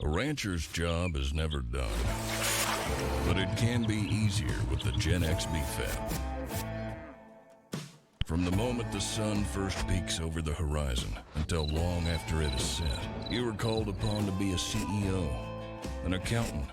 A rancher's job is never done, but it can be easier with the GenX BFAB. From the moment the sun first peaks over the horizon until long after it is set, you are called upon to be a CEO, an accountant,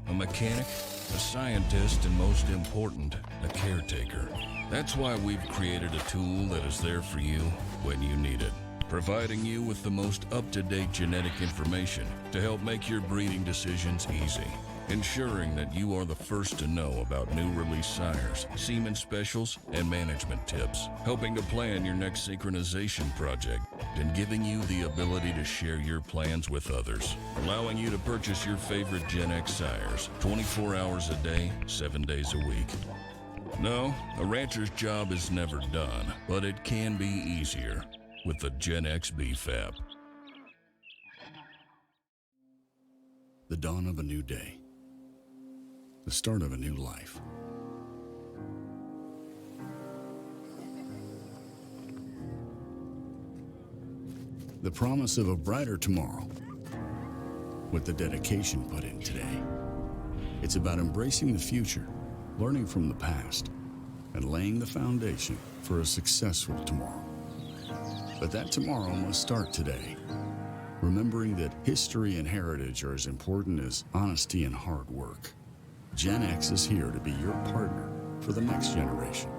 a mechanic, a scientist, and most important, a caretaker. That's why we've created a tool that is there for you when you need it, providing you with the most up-to-date genetic information to help make your breeding decisions easy, ensuring that you are the first to know about new release sires, semen specials, and management tips, helping to plan your next synchronization project, and giving you the ability to share your plans with others, allowing you to purchase your favorite GenX sires 24 hours a day, 7 days a week. No, a rancher's job is never done, but it can be easier with the GenX BFAB. The dawn of a new day. The start of a new life. The promise of a brighter tomorrow with the dedication put in today. It's about embracing the future, learning from the past, and laying the foundation for a successful tomorrow. But that tomorrow must start today, remembering that history and heritage are as important as honesty and hard work. GenX is here to be your partner for the next generation.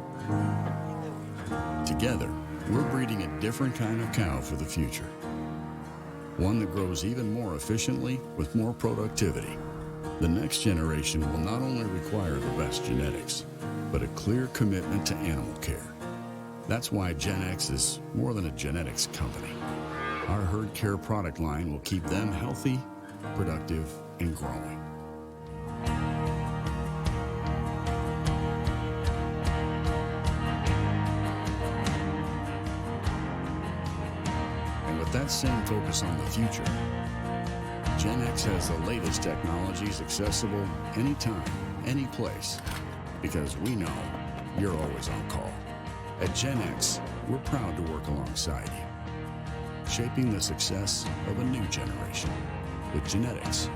Together, we're breeding a different kind of cow for the future. One that grows even more efficiently with more productivity. The next generation will not only require the best genetics, but a clear commitment to animal care. That's why GenX is more than a genetics company. Our herd care product line will keep them healthy, productive, and growing. And with that same focus on the future, GenX has the latest technologies accessible anytime, any place, because we know you're always on call. At GenX, we're proud to work alongside you, shaping the success of a new generation with genetics,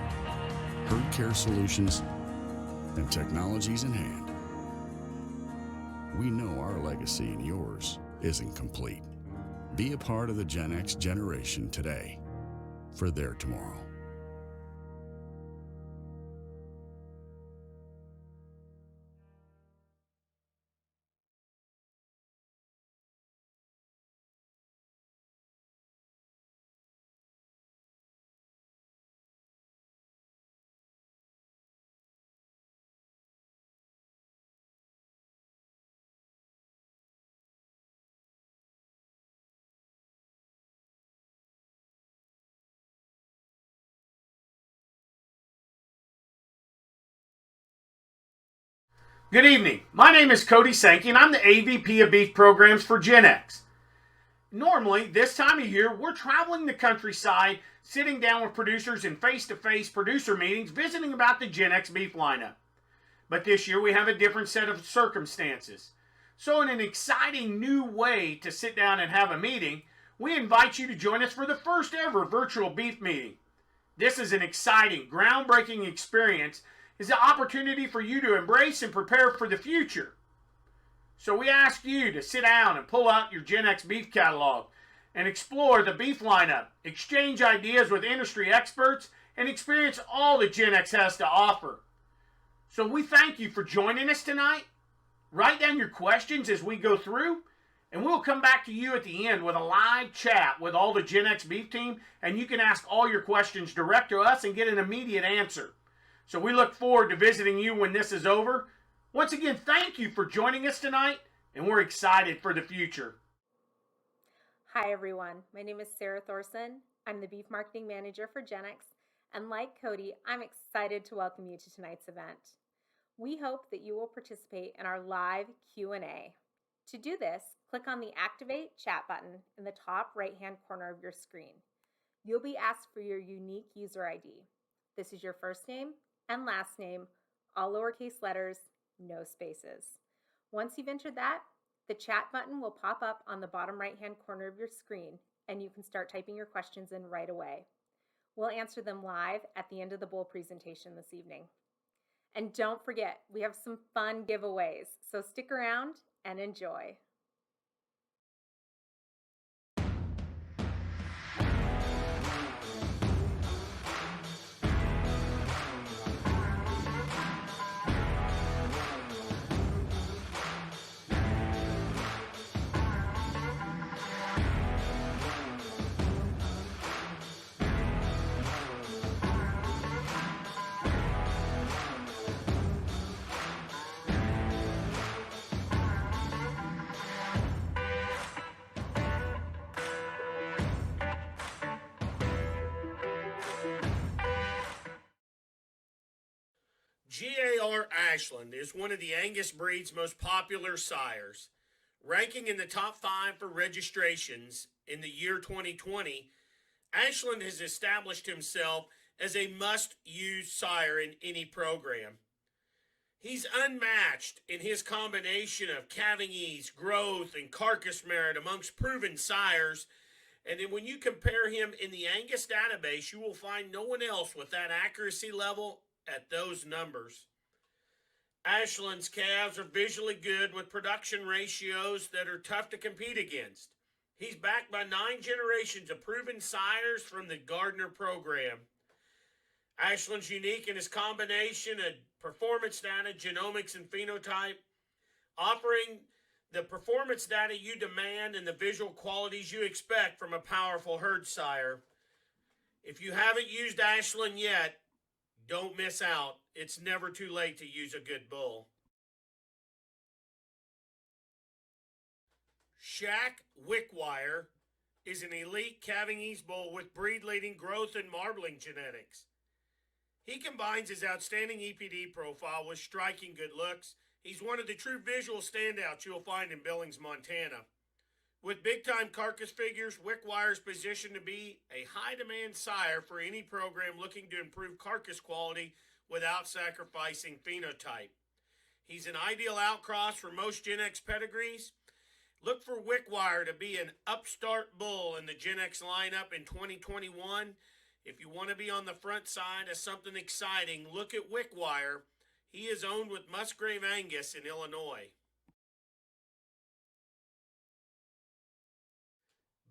herd care solutions, and technologies in hand. We know our legacy and yours isn't complete. Be a part of the GenX generation today for their tomorrow. Good evening. My name is Cody Sankey, and I'm the AVP of Beef Programs for GenX. Normally, this time of year, we're traveling the countryside, sitting down with producers in face-to-face producer meetings, visiting about the GenX beef lineup. But this year, we have a different set of circumstances. So in an exciting new way to sit down and have a meeting, we invite you to join us for the first ever virtual beef meeting. This is an exciting, groundbreaking experience. Is the opportunity for you to embrace and prepare for the future. So we ask you to sit down and pull out your GenX beef catalog and explore the beef lineup, exchange ideas with industry experts, and experience all that GenX has to offer. So we thank you for joining us tonight. Write down your questions as we go through, and we'll come back to you at the end with a live chat with all the GenX beef team, and you can ask all your questions direct to us and get an immediate answer. So we look forward to visiting you when this is over. Once again, thank you for joining us tonight, and we're excited for the future. Hi everyone, my name is Sarah Thorson. I'm the Beef Marketing Manager for GenX, and like Cody, I'm excited to welcome you to tonight's event. We hope that you will participate in our live Q&A. To do this, click on the Activate Chat button in the top right-hand corner of your screen. You'll be asked for your unique user ID. This is your first name and last name, all lowercase letters, no spaces. Once you've entered that, the chat button will pop up on the bottom right-hand corner of your screen, and you can start typing your questions in right away. We'll answer them live at the end of the bull presentation this evening. And don't forget, we have some fun giveaways, so stick around and enjoy. GAR Ashland is one of the Angus breed's most popular sires. Ranking in the top 5 for registrations in the year 2020, Ashland has established himself as a must-use sire in any program. He's unmatched in his combination of calving ease, growth, and carcass merit amongst proven sires. And then when you compare him in the Angus database, you will find no one else with that accuracy level at those numbers. Ashland's calves are visually good with production ratios that are tough to compete against. He's backed by 9 generations of proven sires from the Gardner program. Ashland's unique in his combination of performance data, genomics, and phenotype, offering the performance data you demand and the visual qualities you expect from a powerful herd sire. If you haven't used Ashland yet, don't miss out. It's never too late to use a good bull. Shaq Wickwire is an elite calving ease bull with breed-leading growth and marbling genetics. He combines his outstanding EPD profile with striking good looks. He's one of the true visual standouts you'll find in Billings, Montana. With big-time carcass figures, Wickwire is positioned to be a high-demand sire for any program looking to improve carcass quality without sacrificing phenotype. He's an ideal outcross for most GenX pedigrees. Look for Wickwire to be an upstart bull in the GenX lineup in 2021. If you want to be on the front side of something exciting, look at Wickwire. He is owned with Musgrave Angus in Illinois.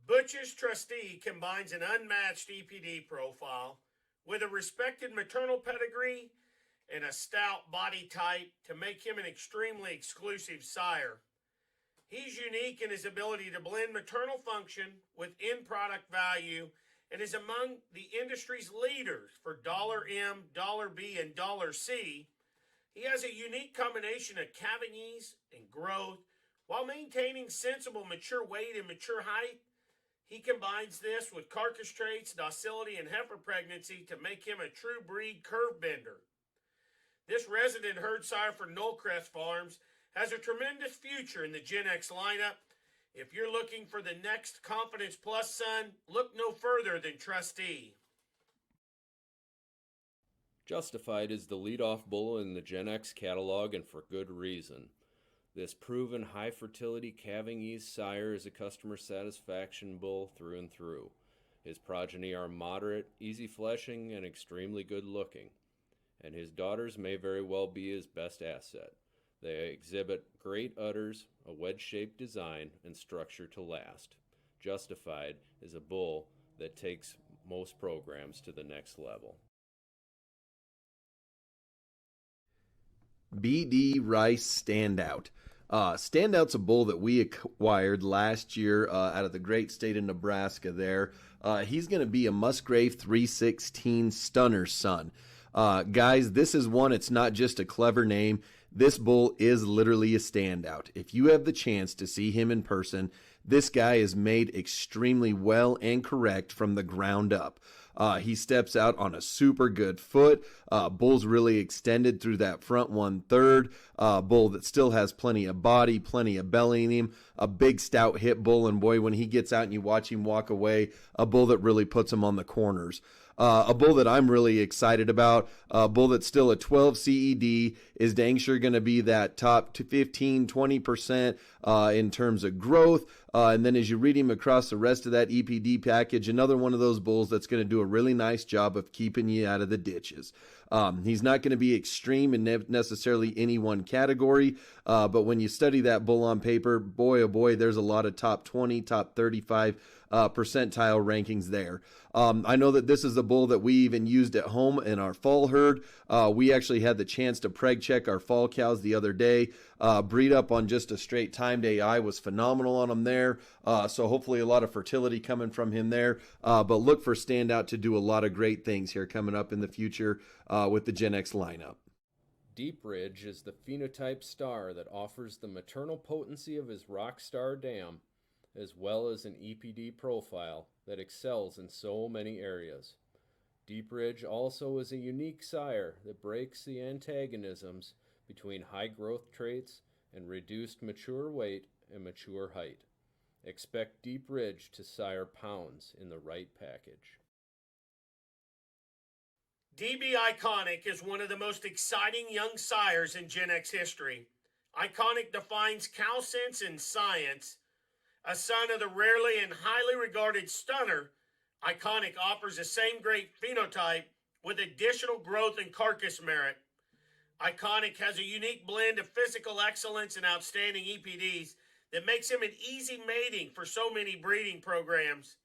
Butch's Trustee combines an unmatched EPD profile with a respected maternal pedigree and a stout body type to make him an extremely exclusive sire. He's unique in his ability to blend maternal function with end product value and is among the industry's leaders for $M, $B, and $C. He has a unique combination of calving ease and growth while maintaining sensible mature weight and mature height. He combines this with carcass traits, docility, and heifer pregnancy to make him a true breed curve bender. This resident herd sire for Knollcrest Farms has a tremendous future in the GenX lineup. If you're looking for the next Confidence Plus son, look no further than Trustee. Justified is the leadoff bull in the GenX catalog, and for good reason. This proven high-fertility calving ease sire is a customer satisfaction bull through and through. His progeny are moderate, easy fleshing, and extremely good looking. And his daughters may very well be his best asset. They exhibit great udders, a wedge-shaped design, and structure to last. Justified is a bull that takes most programs to the next level. BD Rice Standout. Standout's a bull that we acquired last year out of the great state of Nebraska there. He's going to be a Musgrave 316 Stunner son. Guys, this is one, it's not just a clever name. This bull is literally a standout. If you have the chance to see him in person, this guy is made extremely well and correct from the ground up. He steps out on a super good foot. Bull's really extended through that front 1/3. Bull that still has plenty of body, plenty of belly in him. A big stout hip bull, and boy, when he gets out and you watch him walk away, a bull that really puts him on the corners. A bull that I'm really excited about, a bull that's still a 12 CED, is dang sure going to be that top to 15, 20% in terms of growth. And then as you read him across the rest of that EPD package, another one of those bulls that's going to do a really nice job of keeping you out of the ditches. He's not going to be extreme in necessarily any one category, but when you study that bull on paper, boy, oh boy, there's a lot of top 20, top 35 percentile rankings there. I know that this is a bull that we even used at home in our fall herd. We actually had the chance to preg check our fall cows the other day. Breed up on just a straight timed AI was phenomenal on him there. So hopefully a lot of fertility coming from him there. But look for Standout to do a lot of great things here coming up in the future with the GenX lineup. Deep Ridge is the phenotype star that offers the maternal potency of his rockstar dam, as well as an EPD profile that excels in so many areas. Deep Ridge also is a unique sire that breaks the antagonisms between high growth traits and reduced mature weight and mature height. Expect Deep Ridge to sire pounds in the right package. DB Iconic is one of the most exciting young sires in GenX history. Iconic defines cow sense and science. A son of the rarely and highly regarded Stunner, Iconic offers the same great phenotype with additional growth and carcass merit. Iconic has a unique blend of physical excellence and outstanding EPDs that makes him an easy mating for so many breeding programs.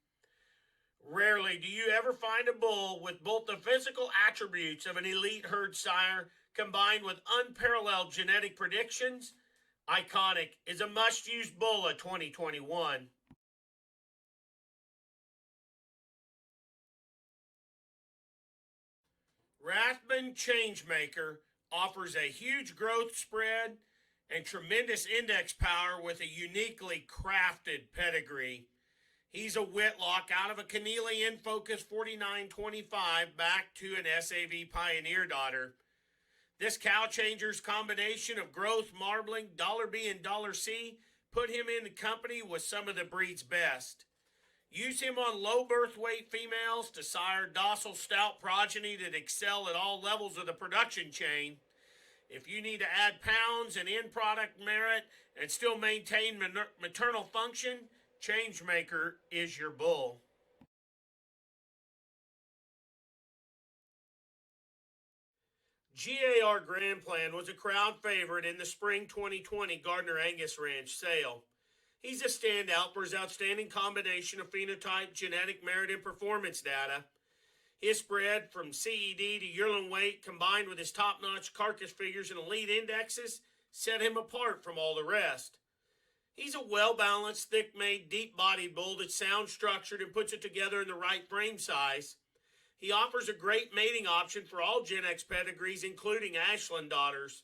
Rarely do you ever find a bull with both the physical attributes of an elite herd sire combined with unparalleled genetic predictions. Iconic is a must-use bull of 2021. Rathbun Changemaker offers a huge growth spread and tremendous index power with a uniquely crafted pedigree. He's a Whitlock out of a Keneally InFocus 4925 back to an SAV Pioneer daughter. This cow changer's combination of growth, marbling, $B and $C put him in company with some of the breed's best. Use him on low birth weight females to sire docile, stout progeny that excel at all levels of the production chain. If you need to add pounds and end product merit and still maintain maternal function, Changemaker is your bull. GAR Grand Plan was a crowd favorite in the spring 2020 Gardner Angus Ranch sale. He's a standout for his outstanding combination of phenotype, genetic merit, and performance data. His spread from CED to yearling weight combined with his top-notch carcass figures and elite indexes set him apart from all the rest. He's a well-balanced, thick-made, deep-bodied bull that's sound-structured and puts it together in the right frame size. He offers a great mating option for all GenX pedigrees, including Ashland daughters.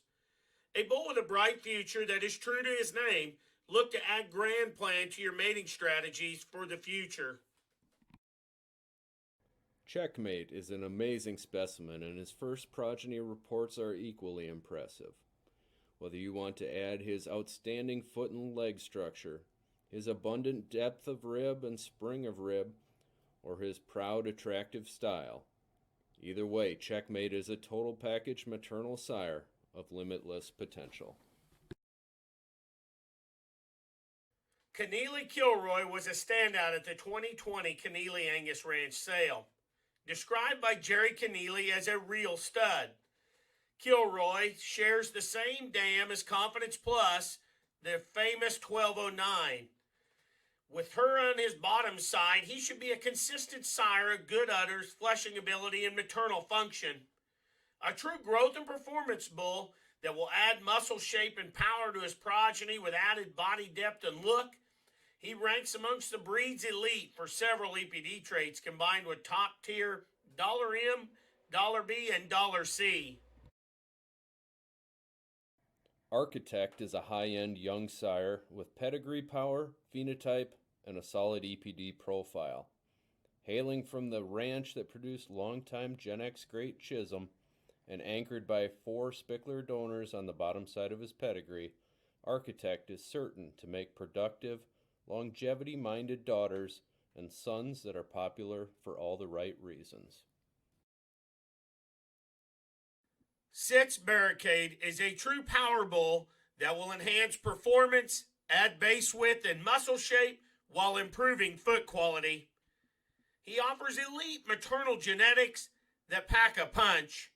A bull with a bright future that is true to his name. Look to add Grand Plan to your mating strategies for the future. Checkmate is an amazing specimen, and his first progeny reports are equally impressive. Whether you want to add his outstanding foot and leg structure, his abundant depth of rib and spring of rib, or his proud, attractive style, either way, Checkmate is a total package maternal sire of limitless potential. Keneally Kilroy was a standout at the 2020 Keneally Angus Ranch sale. Described by Jerry Keneally as a real stud. Kilroy shares the same dam as Confidence Plus, the famous 1209. With her on his bottom side, he should be a consistent sire of good udders, fleshing ability, and maternal function. A true growth and performance bull that will add muscle shape and power to his progeny with added body depth and look. He ranks amongst the breed's elite for several EPD traits combined with top-tier $M, $B, and $C. Architect is a high-end young sire with pedigree power, phenotype, and a solid EPD profile. Hailing from the ranch that produced longtime GenX great Chisholm and anchored by 4 Spickler donors on the bottom side of his pedigree, Architect is certain to make productive, longevity-minded daughters and sons that are popular for all the right reasons. Sitz Barricade is a true power bull that will enhance performance, add base width and muscle shape while improving foot quality. He offers elite maternal genetics that pack a punch.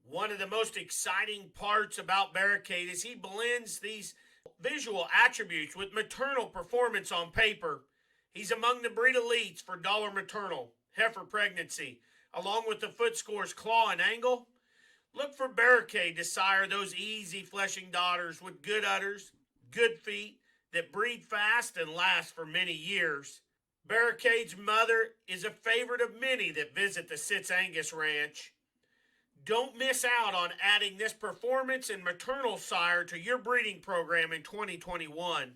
One of the most exciting parts about Barricade is he blends these visual attributes with maternal performance on paper. He's among the breed elites for dollar maternal, heifer pregnancy, along with the foot scores claw and angle. Look for Barricade to sire those easy fleshing daughters with good udders, good feet that breed fast and last for many years. Barricade's mother is a favorite of many that visit the Sitz Angus Ranch. Don't miss out on adding this performance and maternal sire to your breeding program in 2021.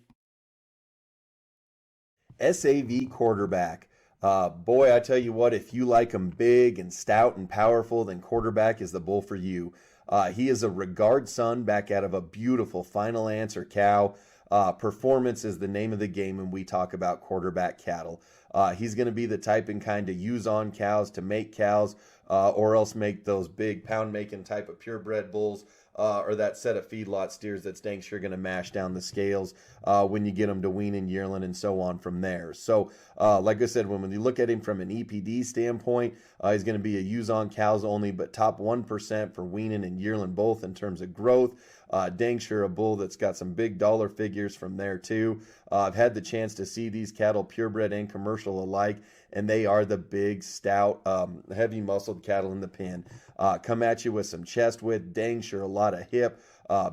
SAV quarterback. Boy, I tell you what, if you like them big and stout and powerful, then quarterback is the bull for you. He is a regard son back out of a beautiful final answer cow. Performance is the name of the game when we talk about quarterback cattle. He's going to be the type and kind to use on cows to make cows, or else make those big pound making type of purebred bulls, or that set of feedlot steers that's dang sure going to mash down the scales when you get them to wean and yearling and so on from there. So like I said, when you look at him from an EPD standpoint, he's going to be a use on cows only, but top 1% for weaning and yearling both in terms of growth. Dang sure a bull that's got some big dollar figures from there too. I've had the chance to see these cattle purebred and commercial alike, and they are the big, stout, heavy muscled cattle in the pen. Come at you with some chest width, dang sure a lot of hip,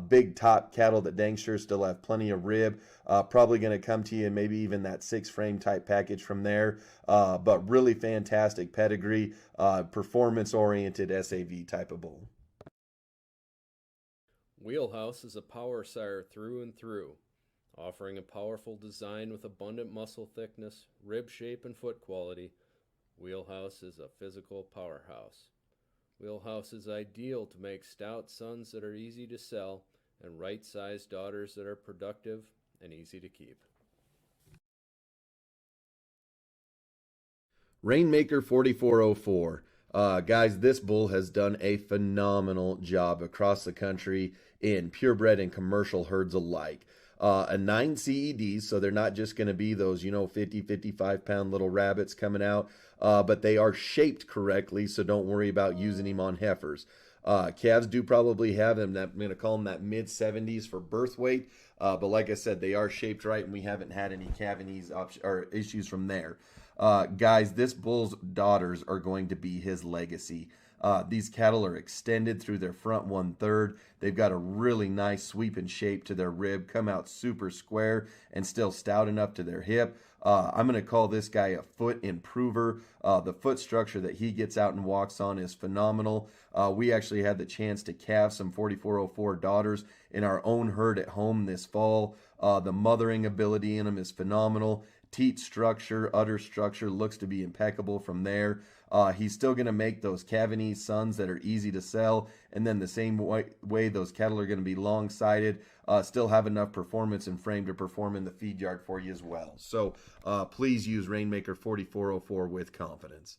big top cattle that dang sure still have plenty of rib. Probably going to come to you maybe even that 6-frame type package from there, but really fantastic pedigree, performance oriented SAV type of bull. Wheelhouse is a power sire through and through, offering a powerful design with abundant muscle thickness, rib shape, and foot quality. Wheelhouse is a physical powerhouse. Wheelhouse is ideal to make stout sons that are easy to sell and right-sized daughters that are productive and easy to keep. Rainmaker 4404. Guys, this bull has done a phenomenal job across the country in purebred and commercial herds alike. A 9 CEDs, so they're not just going to be those, 50, 55 pound little rabbits coming out, but they are shaped correctly, so don't worry about using him on heifers. Calves do probably have them, I'm going to call them that mid 70s for birth weight, but like I said, they are shaped right, and we haven't had any calving or issues from there. Guys, this bull's daughters are going to be his legacy. These cattle are extended through their front 1/3. They've got a really nice sweep and shape to their rib, come out super square and still stout enough to their hip. I'm going to call this guy a foot improver. The foot structure that he gets out and walks on is phenomenal. We actually had the chance to calve some 4404 daughters in our own herd at home this fall. The mothering ability in them is phenomenal. Teat structure, udder structure looks to be impeccable from there. He's still going to make those Cavanese sons that are easy to sell, and then the same way those cattle are going to be long-sided, still have enough performance and frame to perform in the feed yard for you as well. So please use Rainmaker 4404 with confidence.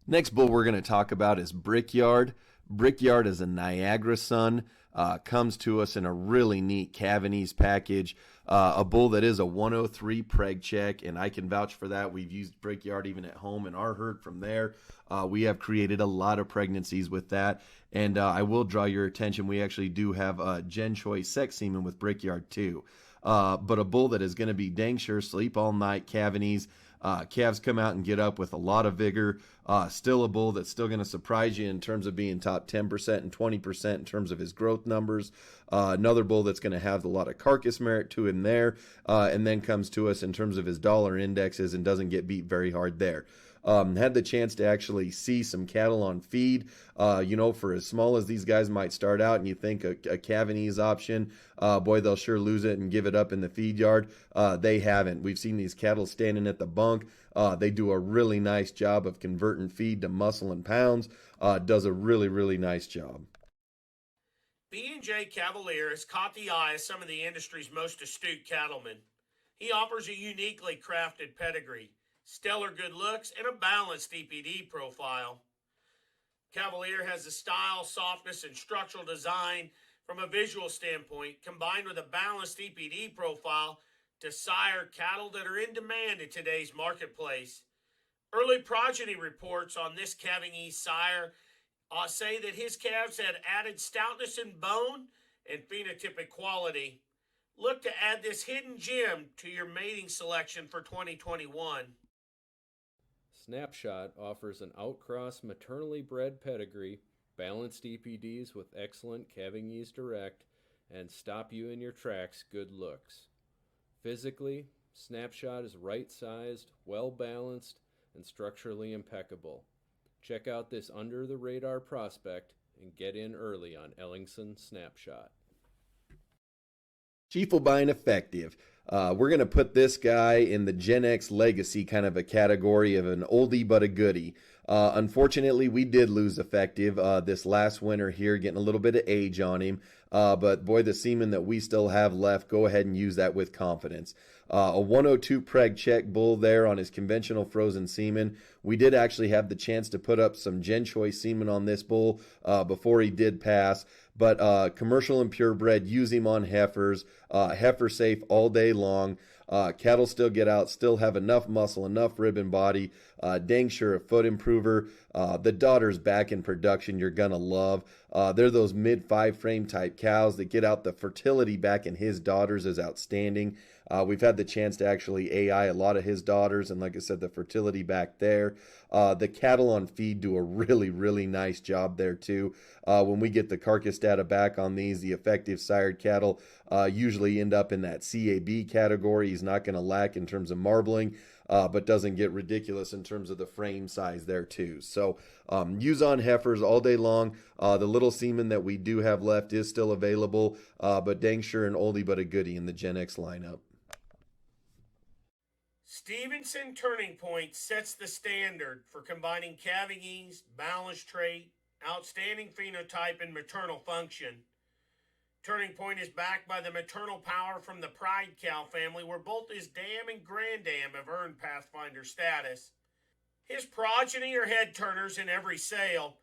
Next bull we're going to talk about is Brickyard. Brickyard is a Niagara son. Comes to us in a really neat Cavanese package. A bull that is a 103 preg check, and I can vouch for that. We've used Brickyard even at home in our herd from there. We have created a lot of pregnancies with that, and I will draw your attention. We actually do have a Gen Choice sex semen with Brickyard too. But a bull that is going to be dang sure sleep all night Cavanese. Calves come out and get up with a lot of vigor. Still a bull that's still going to surprise you in terms of being top 10% and 20% in terms of his growth numbers. Another bull that's going to have a lot of carcass merit to him there, and then comes to us in terms of his dollar indexes and doesn't get beat very hard there. Had the chance to actually see some cattle on feed. For as small as these guys might start out, and you think a Cavanese option, boy, they'll sure lose it and give it up in the feed yard. They haven't. We've seen these cattle standing at the bunk. They do a really nice job of converting feed to muscle and pounds. Does a really, really nice job. B&J Cavalier has caught the eye of some of the industry's most astute cattlemen. He offers a uniquely crafted pedigree, stellar good looks, and a balanced EPD profile. Cavalier has the style, softness, and structural design from a visual standpoint, combined with a balanced EPD profile to sire cattle that are in demand in today's marketplace. Early progeny reports on this calving ease sire say that his calves had added stoutness in bone and phenotypic quality. Look to add this hidden gem to your mating selection for 2021. Snapshot offers an outcross maternally bred pedigree, balanced EPDs with excellent calving ease direct, and stop you in your tracks good looks. Physically, Snapshot is right-sized, well-balanced, and structurally impeccable. Check out this under-the-radar prospect and get in early on Ellingson Snapshot. Chief will buy an effective. We're going to put this guy in the GenX legacy kind of a category of an oldie but a goodie. Unfortunately, we did lose effective this last winter here, getting a little bit of age on him. But boy, the semen that we still have left, go ahead and use that with confidence. A 102 preg check bull there on his conventional frozen semen. We did actually have the chance to put up some Gen Choice semen on this bull before he did pass. But commercial and purebred, use him on heifers, heifer safe all day long. Cattle still get out, still have enough muscle, enough rib and body. Dang sure a foot improver. The daughter's back in production you're going to love. They're those mid-5 frame type cows that get out. The fertility back in his daughters is outstanding. We've had the chance to actually AI a lot of his daughters, and like I said, the fertility back there. The cattle on feed do a really, really nice job there too. When we get the carcass data back on these, the effective sired cattle usually end up in that CAB category. He's not going to lack in terms of marbling, but doesn't get ridiculous in terms of the frame size there too. So use on heifers all day long. The little semen that we do have left is still available, but dang sure an oldie but a goodie in the GenX lineup. Stevenson Turning Point sets the standard for combining calving ease, balanced trait, outstanding phenotype, and maternal function. Turning Point is backed by the maternal power from the Pride cow family, where both his dam and granddam have earned Pathfinder status. His progeny are head turners in every sale.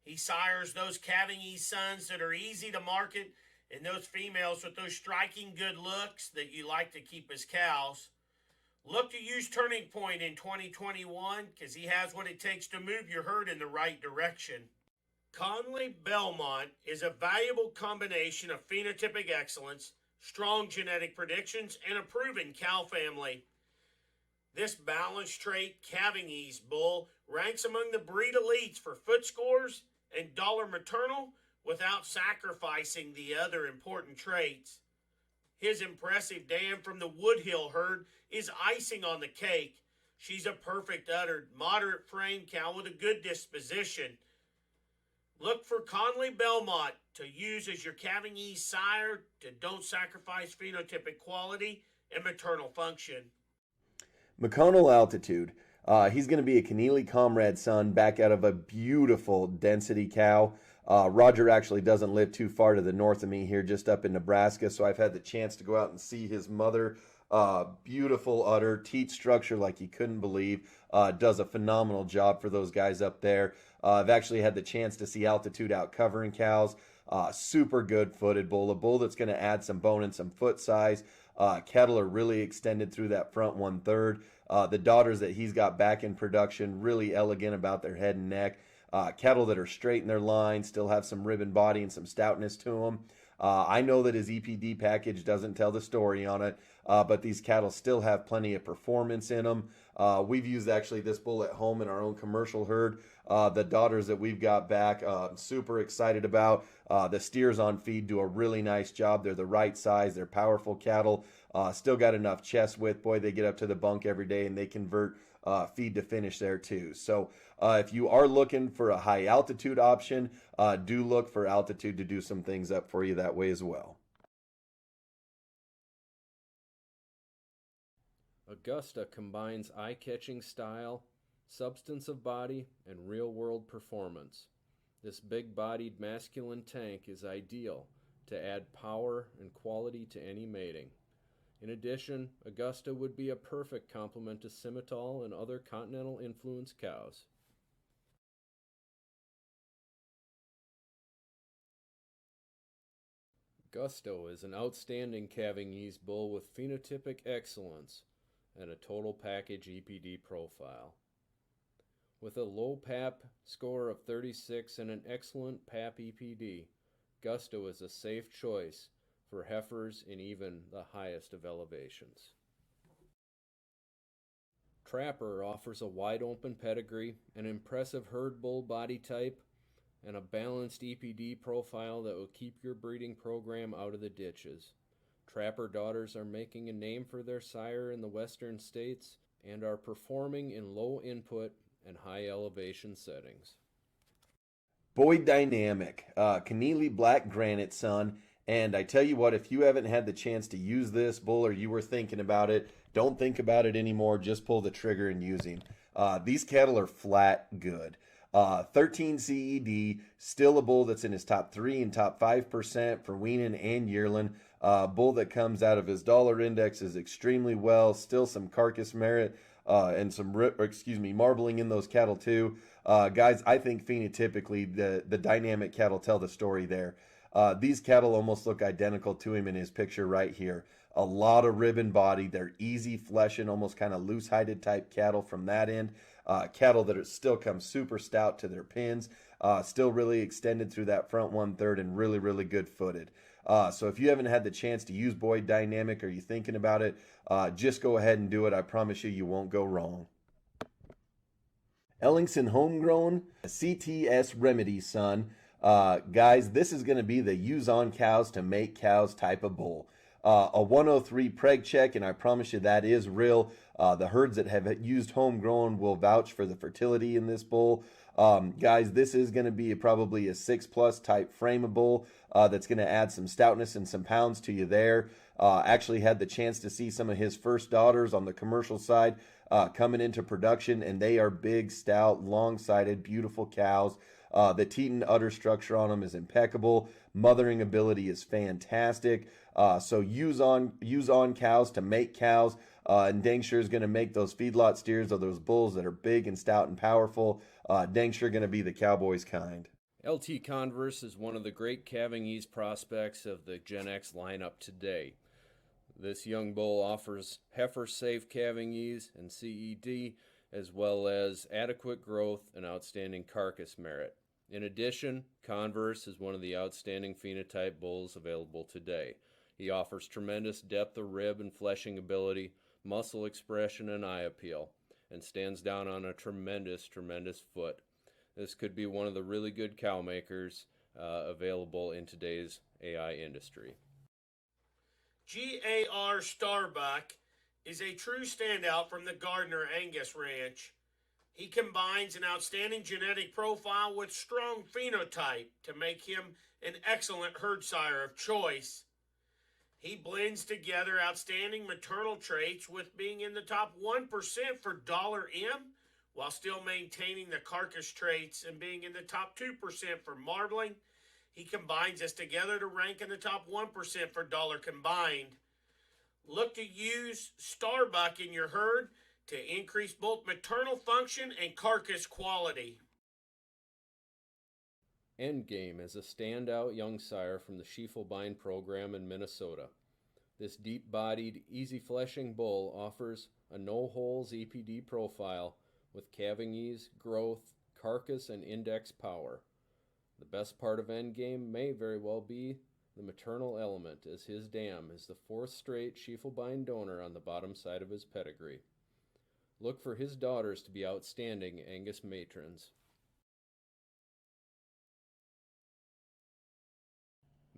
He sires those calving ease sons that are easy to market and those females with those striking good looks that you like to keep as cows. Look to use Turning Point in 2021 because he has what it takes to move your herd in the right direction. Conley Belmont is a valuable combination of phenotypic excellence, strong genetic predictions, and a proven cow family. This balanced trait calving ease bull ranks among the breed elites for foot scores and dollar maternal without sacrificing the other important traits. His impressive dam from the Woodhill herd is icing on the cake. She's a perfect uddered, moderate frame cow with a good disposition. Look for Conley Belmont to use as your calving ease sire to don't sacrifice phenotypic quality and maternal function. McConnell Altitude. He's going to be a Keneally Comrade son back out of a beautiful density cow. Roger actually doesn't live too far to the north of me here, just up in Nebraska, so I've had the chance to go out and see his mother. Beautiful udder, teat structure like you couldn't believe. Does a phenomenal job for those guys up there. I've actually had the chance to see Altitude out covering cows. Super good footed bull, a bull that's going to add some bone and some foot size. Cattle are really extended through that front 1/3. The daughters that he's got back in production, really elegant about their head and neck. Cattle that are straight in their line, still have some ribbon body and some stoutness to them. I know that his EPD package doesn't tell the story on it, but these cattle still have plenty of performance in them. We've used actually this bull at home in our own commercial herd. The daughters that we've got back, super excited about. The steers on feed do a really nice job. They're the right size. They're powerful cattle. Still got enough chest width. Boy, they get up to the bunk every day and they convert feed to finish there too. So if you are looking for a high altitude option, do look for Altitude to do some things up for you that way as well. Augusta combines eye-catching style, substance of body, and real-world performance. This big-bodied masculine tank is ideal to add power and quality to any mating. In addition, Augusta would be a perfect complement to Simmental and other continental influence cows. Gusto is an outstanding calving ease bull with phenotypic excellence and a total package EPD profile. With a low PAP score of 36 and an excellent PAP EPD, Gusto is a safe choice for heifers in even the highest of elevations. Trapper offers a wide open pedigree, an impressive herd bull body type, and a balanced EPD profile that will keep your breeding program out of the ditches. Trapper daughters are making a name for their sire in the western states and are performing in low input and high elevation settings. Boyd Dynamic, Keneally Black Granite, son. And I tell you what, if you haven't had the chance to use this bull or you were thinking about it, don't think about it anymore. Just pull the trigger and use him. These cattle are flat good. 13 CED, still a bull that's in his top 3 and top 5% for weaning and yearling. Bull that comes out of his dollar index is extremely well. Still some carcass merit and some marbling in those cattle too. Guys, I think phenotypically the dynamic cattle tell the story there. These cattle almost look identical to him in his picture right here. A lot of ribbon body. They're easy fleshing, almost kind of loose-hided type cattle from that end. Cattle that still come super stout to their pins. Still really extended through that front 1/3 and really, really good footed. So if you haven't had the chance to use Boyd Dynamic or you're thinking about it, just go ahead and do it. I promise you, you won't go wrong. Ellingson Homegrown, CTS Remedy, son. Guys, this is going to be the use on cows to make cows type of bull. A 103 preg check, and I promise you that is real. The herds that have used homegrown will vouch for the fertility in this bull. Guys, this is going to be probably a 6+ type frame of bull that's going to add some stoutness and some pounds to you there. Actually had the chance to see some of his first daughters on the commercial side coming into production, and they are big, stout, long-sided, beautiful cows. The teat and udder structure on them is impeccable. Mothering ability is fantastic. So use on cows to make cows. And dang sure is going to make those feedlot steers of those bulls that are big and stout and powerful. Dang sure going to be the Cowboys kind. LT Converse is one of the great calving ease prospects of the GenX lineup today. This young bull offers heifer-safe calving ease and CED, as well as adequate growth and outstanding carcass merit. In addition, Converse is one of the outstanding phenotype bulls available today. He offers tremendous depth of rib and fleshing ability, muscle expression, and eye appeal, and stands down on a tremendous foot. This could be one of the really good cow makers available in today's AI industry. GAR Starbuck is a true standout from the Gardner Angus Ranch. He combines an outstanding genetic profile with strong phenotype to make him an excellent herd sire of choice. He blends together outstanding maternal traits with being in the top 1% for $M, while still maintaining the carcass traits and being in the top 2% for marbling. He combines this together to rank in the top 1% for dollar combined. Look to use Starbuck in your herd to increase both maternal function and carcass quality. Endgame is a standout young sire from the Schiefelbein program in Minnesota. This deep-bodied, easy-fleshing bull offers a no-holes EPD profile with calving ease, growth, carcass, and index power. The best part of Endgame may very well be the maternal element, as his dam is the 4th straight Schiefelbein donor on the bottom side of his pedigree. Look for his daughters to be outstanding Angus matrons.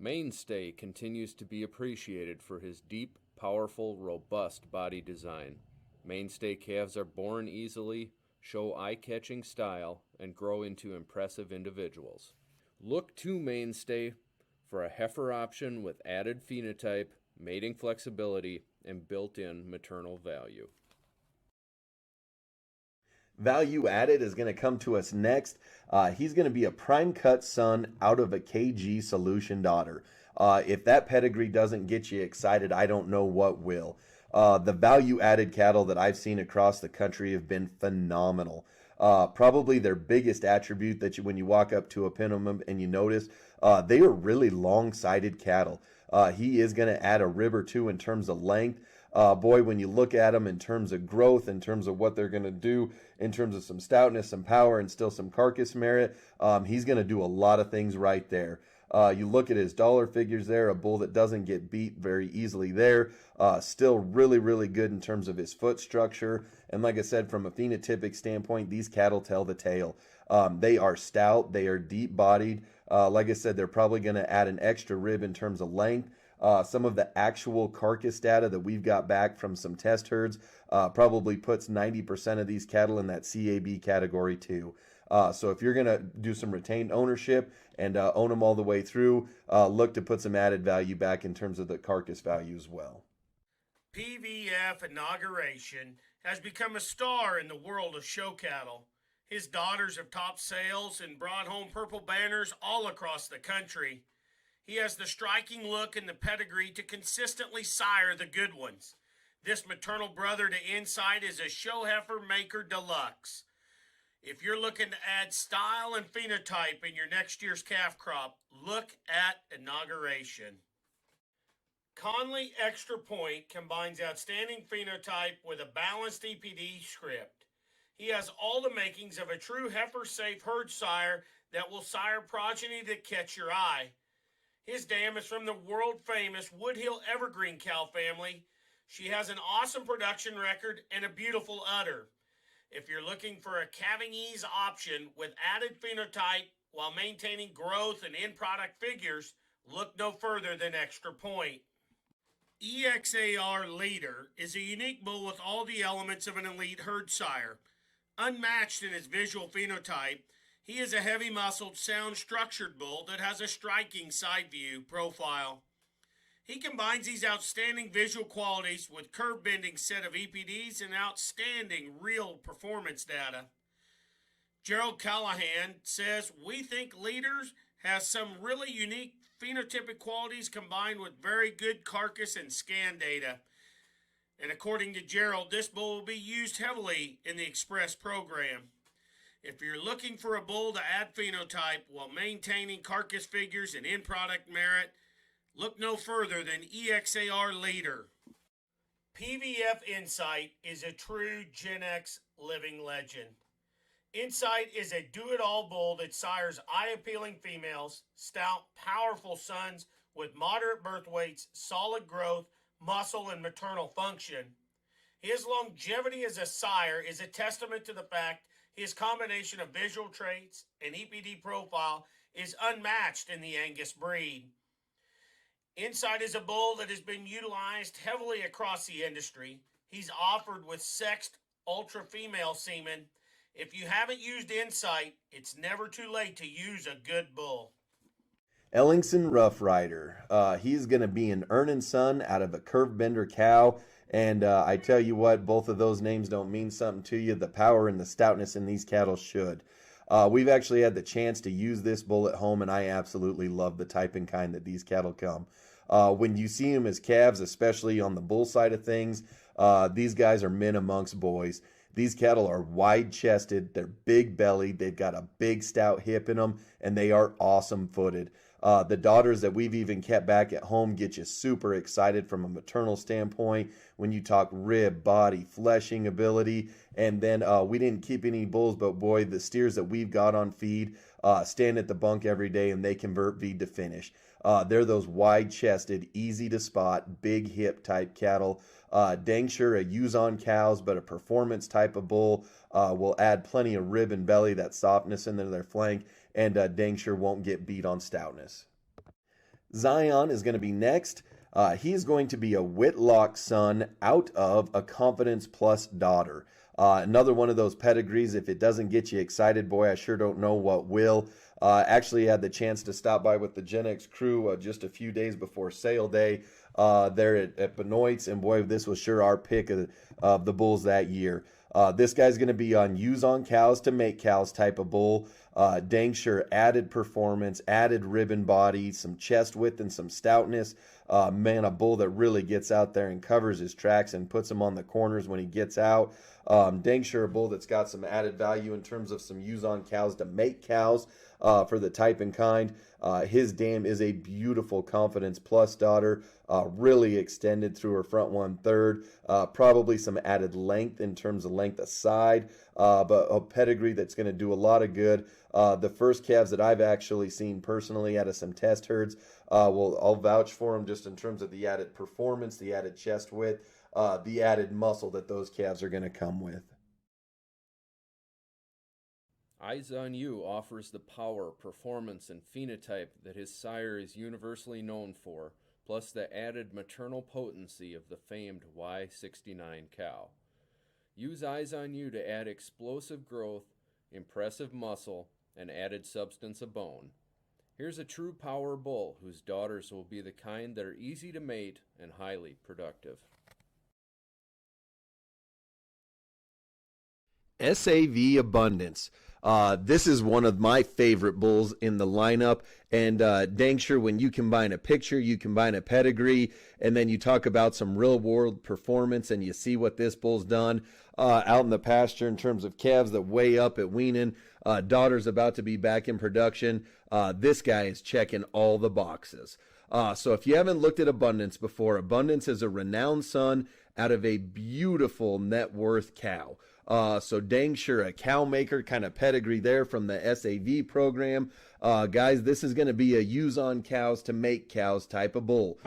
Mainstay continues to be appreciated for his deep, powerful, robust body design. Mainstay calves are born easily, show eye-catching style, and grow into impressive individuals. Look to Mainstay for a heifer option with added phenotype, mating flexibility, and built-in maternal value. Value added is going to come to us next. He's going to be a prime cut son out of a KG Solution daughter. If that pedigree doesn't get you excited, I don't know what will. The value added cattle that I've seen across the country have been phenomenal. Probably their biggest attribute that when you walk up to a pen of them and you notice, they are really long-sided cattle. He is going to add a rib or two in terms of length. Boy, when you look at them in terms of growth, in terms of what they're going to do, in terms of some stoutness, some power, and still some carcass merit, he's going to do a lot of things right there. You look at his dollar figures there, a bull that doesn't get beat very easily there. Still really, really good in terms of his foot structure. And like I said, from a phenotypic standpoint, these cattle tell the tale. They are stout. They are deep-bodied. Like I said, they're probably going to add an extra rib in terms of length. Some of the actual carcass data that we've got back from some test herds probably puts 90% of these cattle in that CAB category too. So if you're going to do some retained ownership and own them all the way through, look to put some added value back in terms of the carcass value as well. PVF Inauguration has become a star in the world of show cattle. His daughters have topped sales and brought home purple banners all across the country. He has the striking look and the pedigree to consistently sire the good ones. This maternal brother to Insight is a show heifer maker deluxe. If you're looking to add style and phenotype in your next year's calf crop, look at Inauguration. Conley Extra Point combines outstanding phenotype with a balanced EPD script. He has all the makings of a true heifer-safe herd sire that will sire progeny that catch your eye. His dam is from the world-famous Woodhill Evergreen cow family. She has an awesome production record and a beautiful udder. If you're looking for a calving ease option with added phenotype while maintaining growth and in-product figures, look no further than Extra Point. EXAR Leader is a unique bull with all the elements of an elite herd sire. Unmatched in his visual phenotype, he is a heavy-muscled, sound-structured bull that has a striking side-view profile. He combines these outstanding visual qualities with curve-bending set of EPDs and outstanding real performance data. Gerald Callahan says, "We think Leaders has some really unique phenotypic qualities combined with very good carcass and scan data." And according to Gerald, this bull will be used heavily in the Express program. If you're looking for a bull to add phenotype while maintaining carcass figures and in-product merit, look no further than EXAR Leader. PVF Insight is a true GenX living legend. Insight is a do-it-all bull that sires eye-appealing females, stout, powerful sons with moderate birth weights, solid growth, muscle, and maternal function. His longevity as a sire is a testament to the fact his combination of visual traits and EPD profile is unmatched in the Angus breed. Insight is a bull that has been utilized heavily across the industry. He's offered with sexed ultra female semen. If you haven't used Insight, it's never too late to use a good bull. Ellingson Rough Rider. He's going to be an earning son out of a curve bender cow. And I tell you what, both of those names don't mean something to you. The power and the stoutness in these cattle should. We've actually had the chance to use this bull at home, and I absolutely love the type and kind that these cattle come. When you see them as calves, especially on the bull side of things, these guys are men amongst boys. These cattle are wide-chested, they're big-bellied, they've got a big stout hip in them, and they are awesome-footed. The daughters that we've even kept back at home get you super excited from a maternal standpoint when you talk rib, body, fleshing ability. And then we didn't keep any bulls, but boy, the steers that we've got on feed stand at the bunk every day and they convert feed to finish. They're those wide-chested, easy-to-spot, big hip type cattle. Dang sure a use-on cows, but a performance type of bull will add plenty of rib and belly, that softness into their flank, and dang sure won't get beat on stoutness. Zion is going to be next. He's going to be a Whitlock son out of a Confidence Plus daughter. Another one of those pedigrees, if it doesn't get you excited, boy, I sure don't know what will. Actually had the chance to stop by with the GenX crew just a few days before sale day there at Benoit's, and boy, this was sure our pick of the bulls that year. This guy's going to be on use on cows to make cows type of bull. Dang sure added performance, added ribbon body, some chest width and some stoutness. Man, a bull that really gets out there and covers his tracks and puts him on the corners when he gets out. Dang sure a bull that's got some added value in terms of some use on cows to make cows for the type and kind. His dam is a beautiful Confidence Plus daughter, really extended through her front 1/3. Probably some added length in terms of length of side, but a pedigree that's going to do a lot of good. The first calves that I've actually seen personally out of some test herds, I'll vouch for them just in terms of the added performance, the added chest width, the added muscle that those calves are going to come with. Eyes on You offers the power, performance, and phenotype that his sire is universally known for, plus the added maternal potency of the famed Y69 cow. Use Eyes on You to add explosive growth, impressive muscle, and added substance of bone. Here's a true power bull whose daughters will be the kind that are easy to mate and highly productive. SAV Abundance. This is one of my favorite bulls in the lineup, and dang sure when you combine a picture, you combine a pedigree, and then you talk about some real world performance and you see what this bull's done out in the pasture in terms of calves that weigh up at weaning, daughters about to be back in production. This guy is checking all the boxes. So if you haven't looked at Abundance before, Abundance is a renowned son out of a beautiful net worth cow. So dang sure a cow maker kind of pedigree there from the SAV program. Guys, this is going to be a use on cows to make cows type of bull.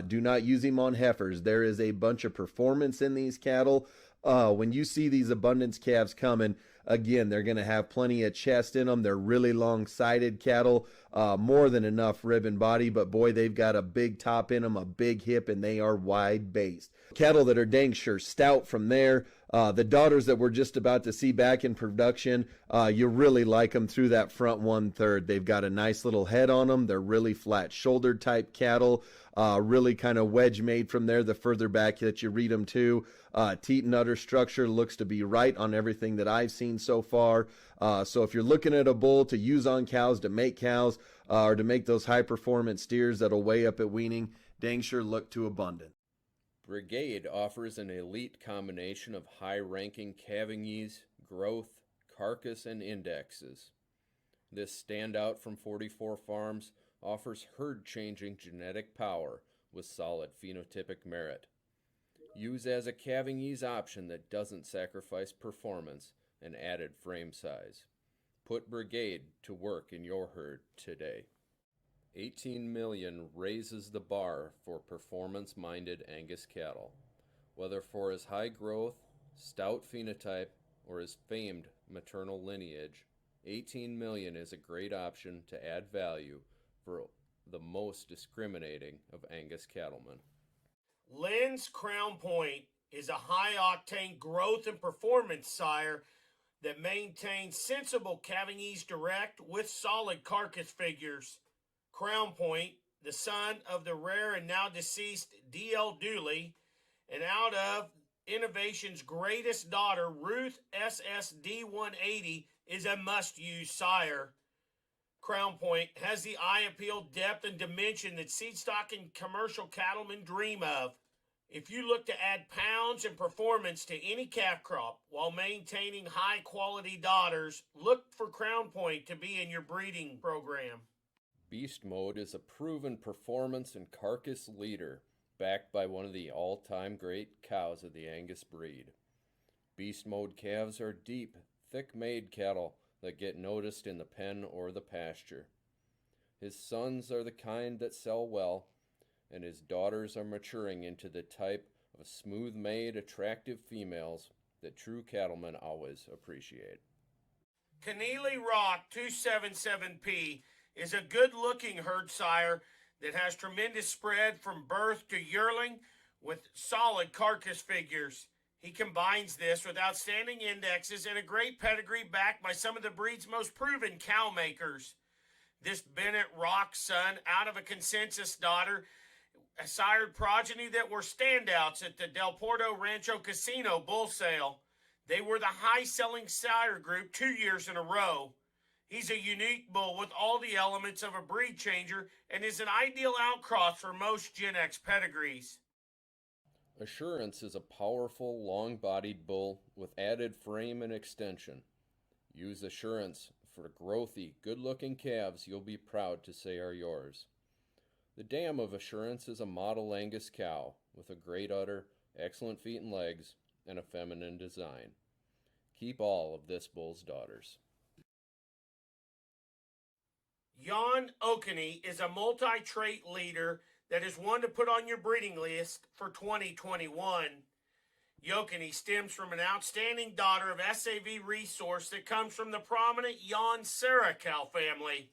Do not use him on heifers. There is a bunch of performance in these cattle. When you see these Abundance calves coming, again, they're going to have plenty of chest in them. They're really long-sided cattle, more than enough rib and body, but boy, they've got a big top in them, a big hip, and they are wide-based. Cattle that are dang sure stout from there. The daughters that we're just about to see back in production, you really like them through that front 1/3. They've got a nice little head on them. They're really flat-shouldered type cattle, really kind of wedge made from there the further back that you read them to. Teat and udder structure looks to be right on everything that I've seen so far. So if you're looking at a bull to use on cows, to make cows, or to make those high-performance steers that'll weigh up at weaning, dang sure look to Abundant. Brigade offers an elite combination of high-ranking calving ease, growth, carcass, and indexes. This standout from 44 farms offers herd-changing genetic power with solid phenotypic merit. Use as a calving ease option that doesn't sacrifice performance and added frame size. Put Brigade to work in your herd today. 18 million raises the bar for performance-minded Angus cattle. Whether for his high growth, stout phenotype, or his famed maternal lineage, 18 million is a great option to add value for the most discriminating of Angus cattlemen. Lynn's Crown Point is a high-octane growth and performance sire that maintains sensible calving ease direct with solid carcass figures. Crown Point, the son of the rare and now deceased D.L. Dooley, and out of Innovation's greatest daughter, Ruth SSD 180, is a must-use sire. Crown Point has the eye appeal, depth, and dimension that seed stock and commercial cattlemen dream of. If you look to add pounds and performance to any calf crop while maintaining high-quality daughters, look for Crown Point to be in your breeding program. Beast Mode is a proven performance and carcass leader, backed by one of the all-time great cows of the Angus breed. Beast Mode calves are deep, thick-made cattle that get noticed in the pen or the pasture. His sons are the kind that sell well, and his daughters are maturing into the type of smooth-made, attractive females that true cattlemen always appreciate. Keneally Rock 277P is a good-looking herd sire that has tremendous spread from birth to yearling with solid carcass figures. He combines this with outstanding indexes and a great pedigree backed by some of the breed's most proven cow makers. This Bennett Rock son, out of a consensus daughter, sired progeny that were standouts at the Del Porto Rancho Casino bull sale. They were the high-selling sire group 2 years in a row. He's a unique bull with all the elements of a breed changer and is an ideal outcross for most GenX pedigrees. Assurance is a powerful, long-bodied bull with added frame and extension. Use Assurance for growthy, good-looking calves you'll be proud to say are yours. The dam of Assurance is a model Angus cow with a great udder, excellent feet and legs, and a feminine design. Keep all of this bull's daughters. Jan Okene is a multi-trait leader that is one to put on your breeding list for 2021. Yokene stems from an outstanding daughter of SAV Resource that comes from the prominent Jan Sire cow family.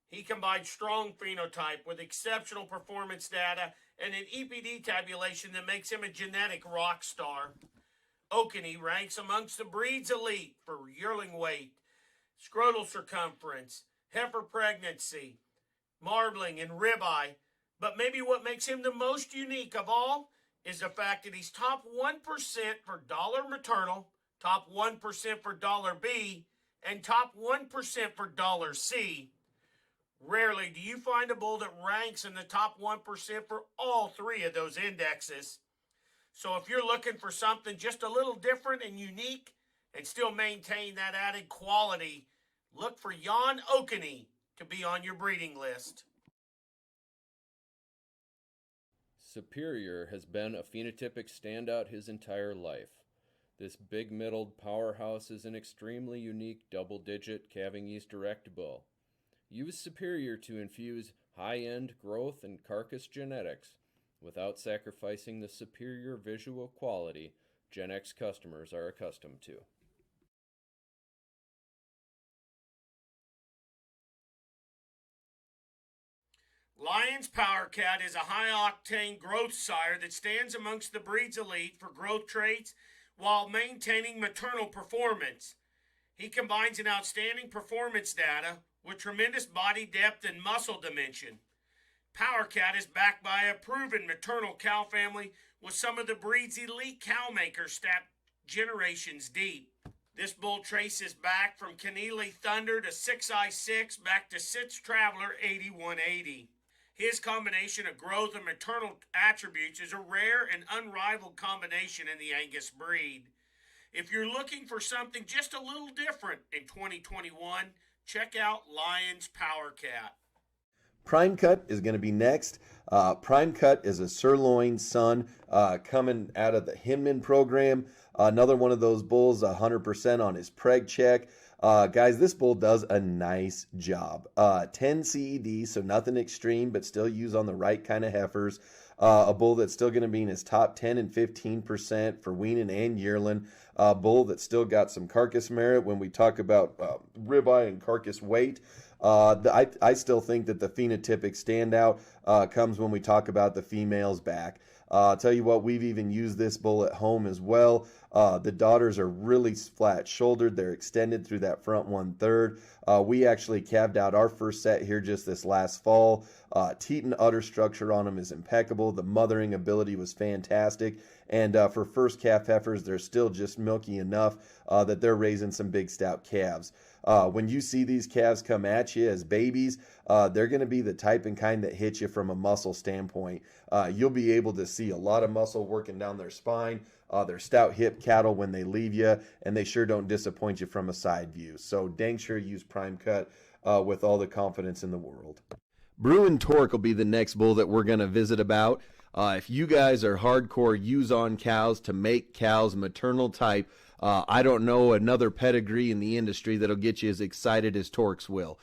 He combines strong phenotype with exceptional performance data and an EPD tabulation that makes him a genetic rock star. Okene ranks amongst the breed's elite for yearling weight, scrotal circumference, heifer pregnancy, marbling, and ribeye. But maybe what makes him the most unique of all is the fact that he's top 1% for dollar maternal, top 1% for dollar B, and top 1% for dollar C. Rarely do you find a bull that ranks in the top 1% for all three of those indexes. So if you're looking for something just a little different and unique and still maintain that added quality, look for Jan Okene to be on your breeding list. Superior has been a phenotypic standout his entire life. This big-middled powerhouse is an extremely unique double-digit calving yeast direct bull. Use Superior to infuse high-end growth and carcass genetics without sacrificing the superior visual quality GenX customers are accustomed to. Lion's Power Cat is a high-octane growth sire that stands amongst the breed's elite for growth traits while maintaining maternal performance. He combines an outstanding performance data with tremendous body depth and muscle dimension. Power Cat is backed by a proven maternal cow family with some of the breed's elite cow makers stacked generations deep. This bull traces back from Keneally Thunder to 6i6 back to Sitz Traveler 8180. His combination of growth and maternal attributes is a rare and unrivaled combination in the Angus breed. If you're looking for something just a little different in 2021, check out Lion's Power Cat. Prime Cut is going to be next. Prime Cut is a sirloin son coming out of the Hinman program. Another one of those bulls, 100% on his preg check. Guys, this bull does a nice job. 10 CED, so nothing extreme, but still use on the right kind of heifers. A bull that's still going to be in his top 10 and 15% for weaning and yearling. A bull that's still got some carcass merit when we talk about ribeye and carcass weight. I still think that the phenotypic standout comes when we talk about the females back. I'll tell you what, we've even used this bull at home as well. The daughters are really flat-shouldered. They're extended through that front 1/3. We actually calved out our first set here just this last fall. Teat and udder structure on them is impeccable. The mothering ability was fantastic. And for first calf heifers, they're still just milky enough that they're raising some big stout calves. When you see these calves come at you as babies, they're going to be the type and kind that hit you from a muscle standpoint. You'll be able to see a lot of muscle working down their spine. They're stout hip cattle when they leave you, and they sure don't disappoint you from a side view. So dang sure use Prime Cut with all the confidence in the world. Bruin Torque will be the next bull that we're going to visit about. If you guys are hardcore use-on cows to make cows maternal type, I don't know another pedigree in the industry that'll get you as excited as Torque's will.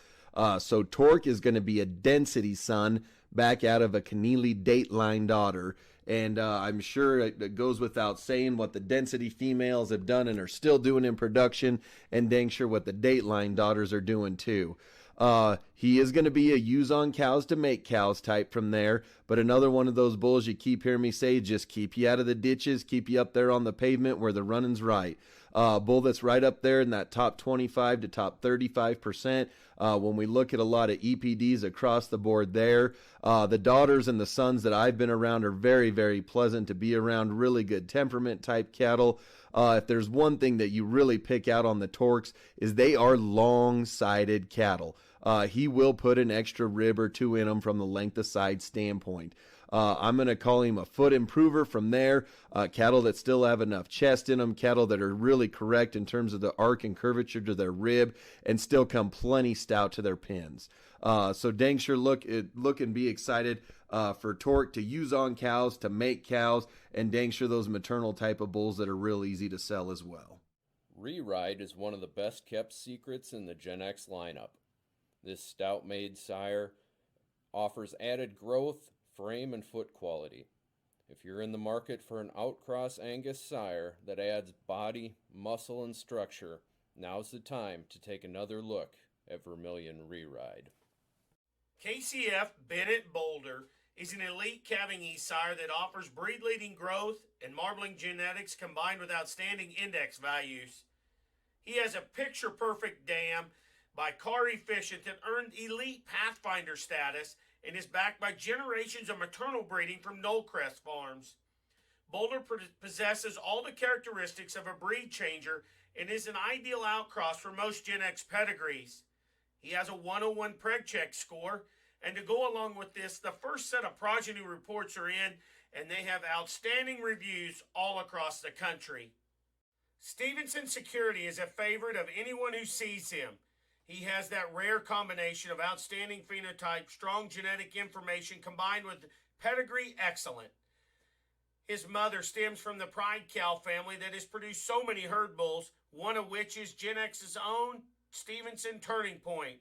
So Torque is going to be a density son back out of a Keneally Dateline daughter. And I'm sure it goes without saying what the density females have done and are still doing in production, and dang sure what the Dateline daughters are doing too. He is going to be a use on cows to make cows type from there, but another one of those bulls you keep hearing me say, just keep you out of the ditches, keep you up there on the pavement where the running's right. Bull that's right up there in that top 25 to top 35%. When we look at a lot of EPDs across the board there, the daughters and the sons that I've been around are very, very pleasant to be around, really good temperament type cattle. If there's one thing that you really pick out on the Torques is they are long-sided cattle. He will put an extra rib or two in them from the length of side standpoint. I'm going to call him a foot improver from there. Cattle that still have enough chest in them, cattle that are really correct in terms of the arc and curvature to their rib, and still come plenty stout to their pins. So dang sure look and be excited for Torque to use on cows, to make cows, and dang sure those maternal type of bulls that are real easy to sell as well. Re-ride is one of the best kept secrets in the GenX lineup. This stout-made sire offers added growth, frame, and foot quality. If you're in the market for an outcross Angus sire that adds body, muscle, and structure, now's the time to take another look at Vermilion Re-ride. KCF Bennett Boulder is an elite calving sire that offers breed-leading growth and marbling genetics combined with outstanding index values. He has a picture-perfect dam by Car Efficient that earned elite Pathfinder status and is backed by generations of maternal breeding from Knollcrest Farms. Boulder possesses all the characteristics of a breed changer and is an ideal outcross for most GenX pedigrees. He has a 101 preg check score, and to go along with this, the first set of progeny reports are in, and they have outstanding reviews all across the country. Stevenson Security is a favorite of anyone who sees him. He has that rare combination of outstanding phenotype, strong genetic information combined with pedigree excellent. His mother stems from the Pride Cow family that has produced so many herd bulls, one of which is GenX's own Stevenson Turning Point.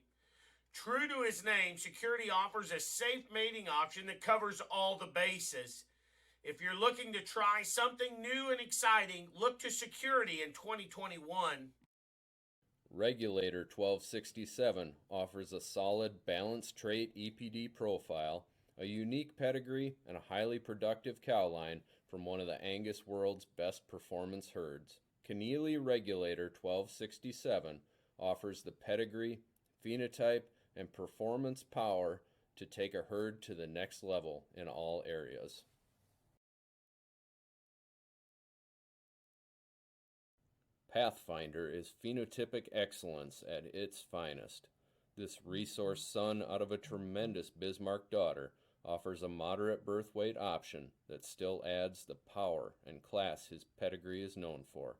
True to his name, Security offers a safe mating option that covers all the bases. If you're looking to try something new and exciting, look to Security in 2021. Regulator 1267 offers a solid, balanced trait EPD profile, a unique pedigree, and a highly productive cow line from one of the Angus world's best performance herds. Keneally Regulator 1267 offers the pedigree, phenotype, and performance power to take a herd to the next level in all areas. Pathfinder is phenotypic excellence at its finest. This resource son out of a tremendous Bismarck daughter offers a moderate birth weight option that still adds the power and class his pedigree is known for.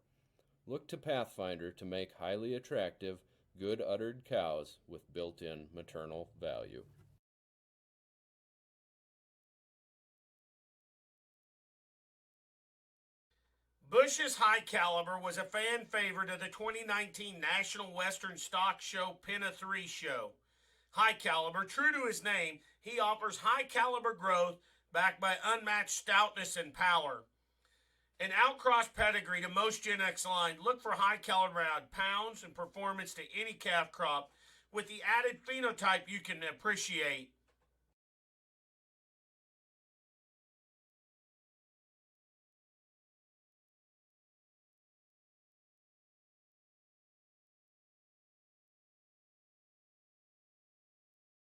Look to Pathfinder to make highly attractive, good uddered cows with built-in maternal value. Bush's High Caliber was a fan favorite of the 2019 National Western Stock Show Pena 3 show. High Caliber, true to his name, he offers high caliber growth backed by unmatched stoutness and power. An outcross pedigree to most GenX line, look for high caliber add pounds and performance to any calf crop with the added phenotype you can appreciate.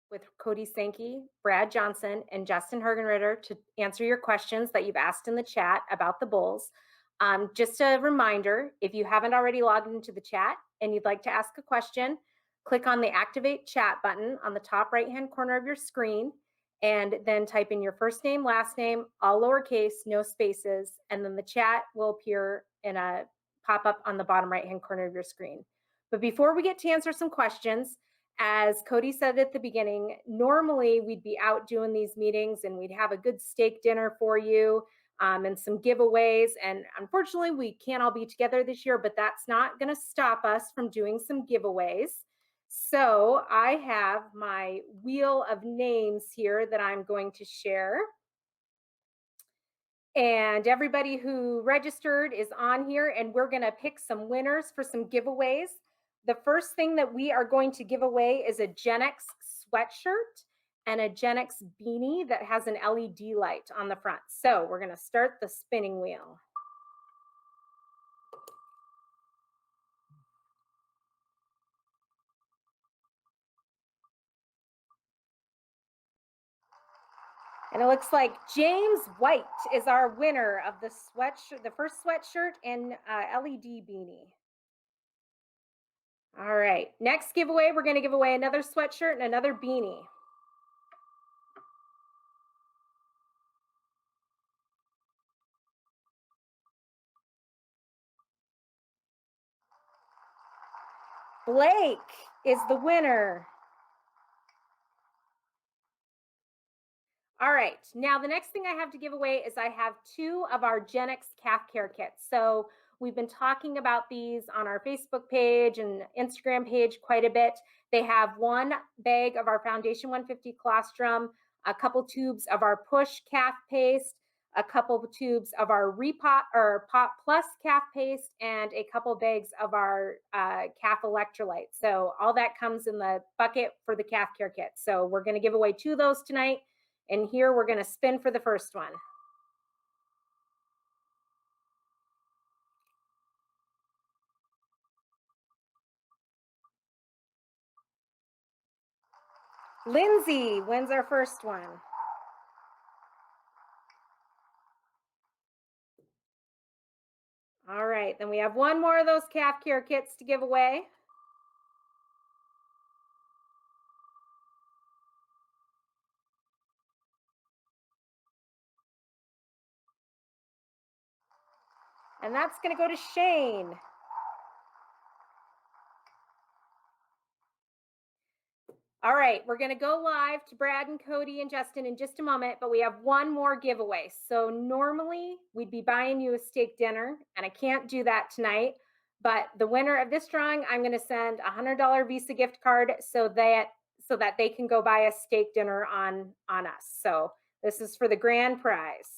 With Cody Sankey, Brad Johnson, and Justin Hergenritter to answer your questions that you've asked in the chat about the bulls. Just a reminder, if you haven't already logged into the chat and you'd like to ask a question, click on the Activate Chat button on the top right-hand corner of your screen, and then type in your first name, last name, all lowercase, no spaces, and then the chat will appear in a pop-up on the bottom right-hand corner of your screen. But before we get to answer some questions, as Cody said at the beginning, normally we'd be out doing these meetings and we'd have a good steak dinner for you and some giveaways. And unfortunately, we can't all be together this year, but that's not going to stop us from doing some giveaways. So I have my wheel of names here that I'm going to share. And everybody who registered is on here, and we're going to pick some winners for some giveaways. The first thing that we are going to give away is a GenX sweatshirt and a GenX beanie that has an LED light on the front. So we're going to start the spinning wheel. And it looks like James White is our winner of the sweatshirt, the first sweatshirt and LED beanie. All right, next giveaway, we're going to give away another sweatshirt and another beanie. Blake is the winner. All right, now the next thing I have to give away is I have 2 of our GenX calf care kits. So we've been talking about these on our Facebook page and Instagram page quite a bit. They have 1 bag of our Foundation 150 colostrum, a couple tubes of our Push calf paste, a couple tubes of our Repot or Pop Plus calf paste, and a couple bags of our calf electrolyte. So all that comes in the bucket for the calf care kit. So we're going to give away 2 of those tonight. And here we're going to spin for the first one. Lindsay wins our first one. All right, then we have 1 more of those calf care kits to give away. And that's going to go to Shane. All right, we're going to go live to Brad and Cody and Justin in just a moment, but we have 1 more giveaway. So normally we'd be buying you a steak dinner, and I can't do that tonight. But the winner of this drawing, I'm going to send a $100 Visa gift card so that they can go buy a steak dinner on us. So this is for the grand prize.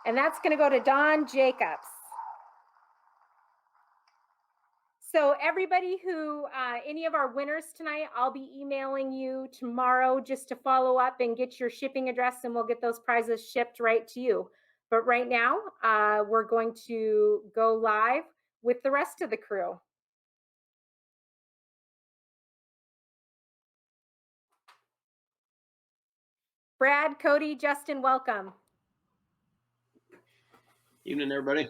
And that's going to go to Don Jacobs. So everybody who, any of our winners tonight, I'll be emailing you tomorrow just to follow up and get your shipping address, and we'll get those prizes shipped right to you. But right now, we're going to go live with the rest of the crew. Brad, Cody, Justin, welcome. Evening, everybody.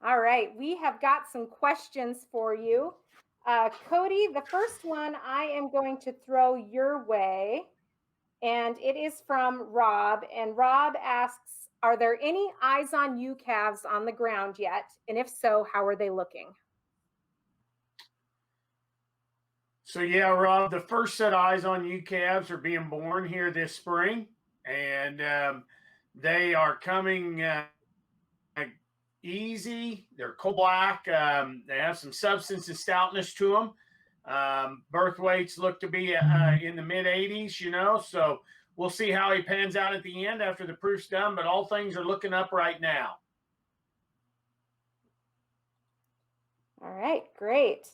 All right, we have got some questions for you. Cody, the first one I am going to throw your way, and it is from Rob. And Rob asks, are there any eyes on you calves on the ground yet? And if so, how are they looking? So yeah, Rob, the first set of eyes on you calves are being born here this spring, and they are coming easy. They're coal black. They have some substance and stoutness to them. Birth weights look to be in the mid 80s, you know, so we'll see how he pans out at the end after the proof's done, but all things are looking up right now. All right, great.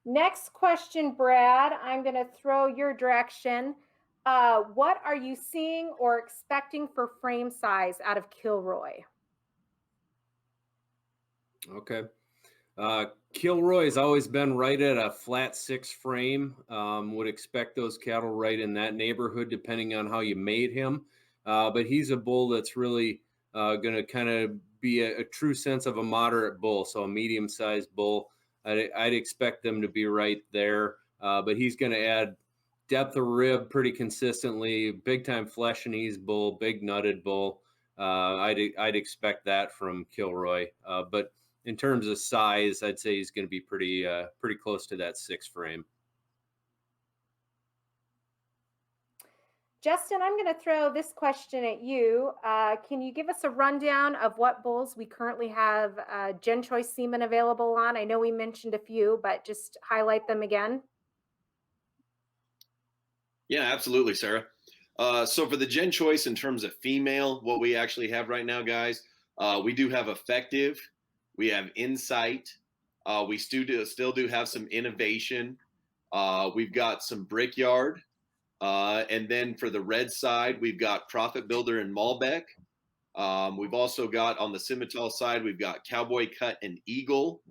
Next question, Brad, I'm going to throw your direction. What are you seeing or expecting for frame size out of Kilroy? Okay. Kilroy has always been right at a flat 6 frame. Would expect those cattle right in that neighborhood, depending on how you made him. But he's a bull that's really going to kind of be a true sense of a moderate bull, so a medium-sized bull. I'd expect them to be right there, but he's going to add depth of rib pretty consistently. Big-time flesh and ease bull, big nutted bull. I'd expect that from Kilroy, but in terms of size, I'd say he's going to be pretty close to that 6 frame. Justin, I'm going to throw this question at you. Can you give us a rundown of what bulls we currently have Gen Choice semen available on? I know we mentioned a few, but just highlight them again. Yeah, absolutely, Sarah. So for the Gen Choice, in terms of female, what we actually have right now, guys, we do have Effective. We have Insight. We still do have some Innovation. We've got some Brickyard. And then for the red side, we've got Profit Builder and Malbec. We've also got on the Simmental side, we've got Cowboy Cut and Eagle.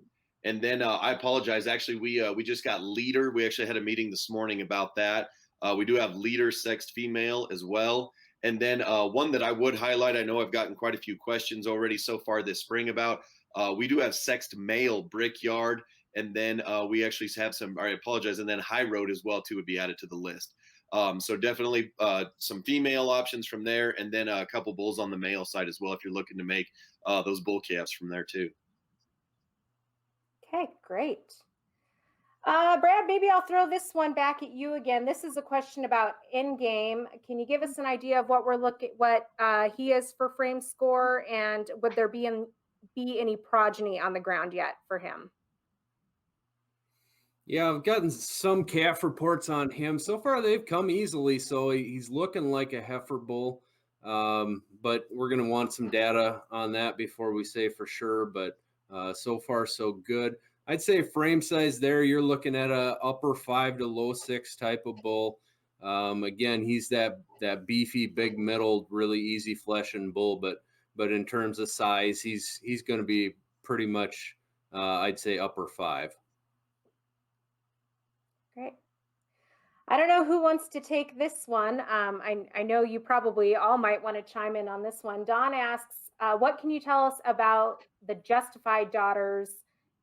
And then I apologize. Actually, we just got leader. We actually had a meeting this morning about that. We do have leader sexed female as well. And then one that I would highlight, I know I've gotten quite a few questions already so far this spring about, we do have sexed male Brickyard. And then we actually have some, I apologize, and then High Road as well too would be added to the list. So definitely some female options from there, and then a couple bulls on the male side as well if you're looking to make those bull calves from there too. Okay, great. Brad, maybe I'll throw this one back at you again. This is a question about in-game. Can you give us an idea of what he is for frame score, and would there be any progeny on the ground yet for him? Yeah, I've gotten some calf reports on him. So far, they've come easily. So he's looking like a heifer bull. But we're going to want some data on that before we say for sure. But so far, so good. I'd say frame size there, you're looking at a upper 5 to low 6 type of bull. Again, he's that beefy, big middle, really easy fleshing bull. But in terms of size, he's going to be pretty much, I'd say, upper 5. Great. I don't know who wants to take this one. I know you probably all might want to chime in on this one. Don asks, what can you tell us about the Justified daughters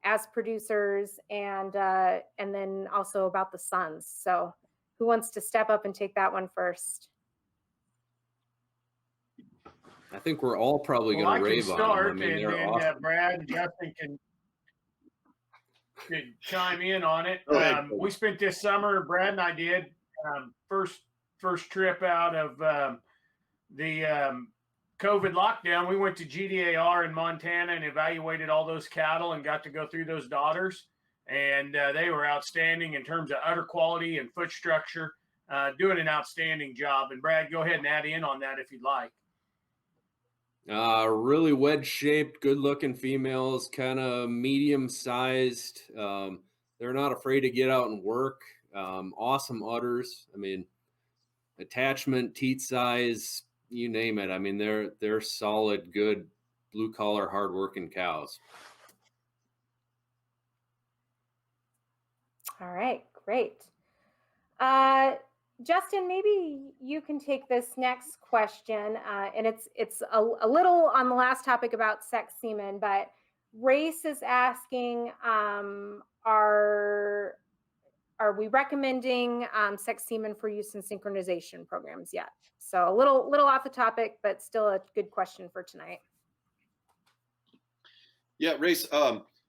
as producers, and then also about the sons? So who wants to step up and take that one first? I think we're all probably going to rave on them. I mean, and they're then awesome. Brad and Justin can chime in on it. We spent this summer, Brad and I did, first trip out of the COVID lockdown. We went to GDAR in Montana and evaluated all those cattle and got to go through those daughters. And they were outstanding in terms of udder quality and foot structure, doing an outstanding job. And Brad, go ahead and add in on that if you'd like. Really wedge-shaped, good-looking females, kind of medium-sized. They're not afraid to get out and work. Awesome udders. I mean, attachment, teat size, you name it. I mean, they're solid, good, blue-collar, hard-working cows. All right, great. Justin, maybe you can take this next question, and it's a little on the last topic about sex semen, but Race is asking, are we recommending sex semen for use in synchronization programs yet? So a little off the topic, but still a good question for tonight. Yeah, Race.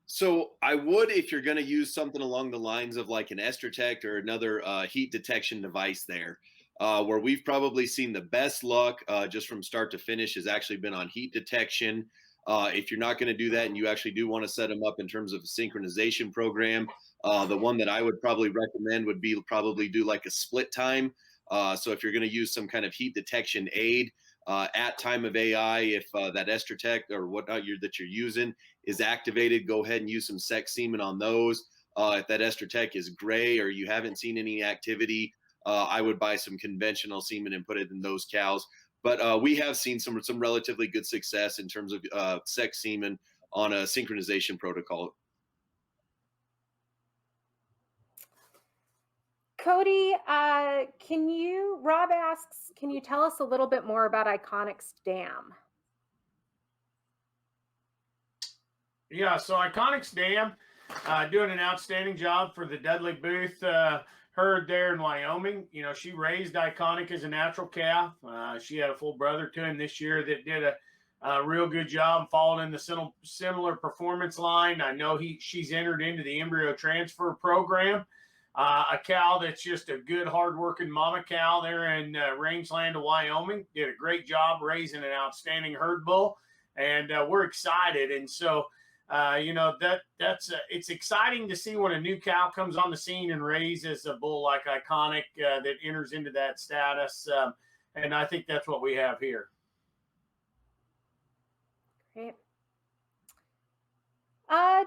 So I would, if you're going to use something along the lines of like an Estrotect or another heat detection device there, where we've probably seen the best luck just from start to finish has actually been on heat detection. If you're not going to do that and you actually do want to set them up in terms of a synchronization program, the one that I would probably recommend would be probably do like a split time. So if you're going to use some kind of heat detection aid at time of AI, if that Estrotect or whatnot that you're using is activated, go ahead and use some sex semen on those. If that Estrotech is gray or you haven't seen any activity, I would buy some conventional semen and put it in those cows. But we have seen some relatively good success in terms of sex semen on a synchronization protocol. Cody, Rob asks, can you tell us a little bit more about Iconic's dam? Yeah, so Iconic's dam doing an outstanding job for the Dudley Booth herd there in Wyoming. You know, she raised Iconic as a natural calf. She had a full brother to him this year that did a real good job, followed in the similar performance line. I know she's entered into the embryo transfer program. A cow that's just a good, hardworking mama cow there in rangeland of Wyoming. Did a great job raising an outstanding herd bull, and we're excited. And so, you know, it's exciting to see when a new cow comes on the scene and raises a bull like Iconic that enters into that status. And I think that's what we have here. Great.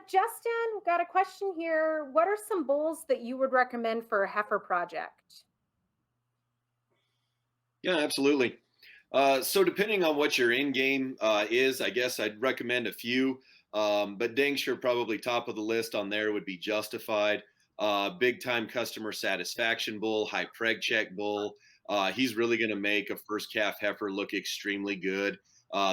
Justin, got a question here. What are some bulls that you would recommend for a heifer project? Yeah, absolutely. So depending on what your end game is, I guess I'd recommend a few. But dang sure probably top of the list on there would be Justified. Big time customer satisfaction bull, high preg check bull. He's really going to make a first calf heifer look extremely good.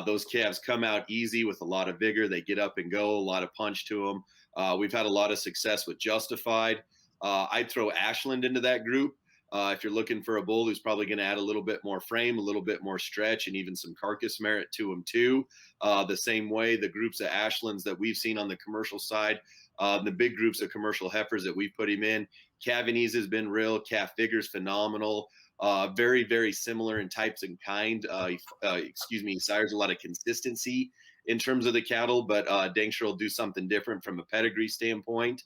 Those calves come out easy with a lot of vigor. They get up and go, a lot of punch to them. We've had a lot of success with Justified. I'd throw Ashland into that group. If you're looking for a bull who's probably going to add a little bit more frame, a little bit more stretch, and even some carcass merit to him too. The same way the groups of Ashlands that we've seen on the commercial side, the big groups of commercial heifers that we've put him in, Cavanese has been real, calf vigor's phenomenal. Very, very similar in types and kind. Sire's a lot of consistency in terms of the cattle, but dang sure will do something different from a pedigree standpoint.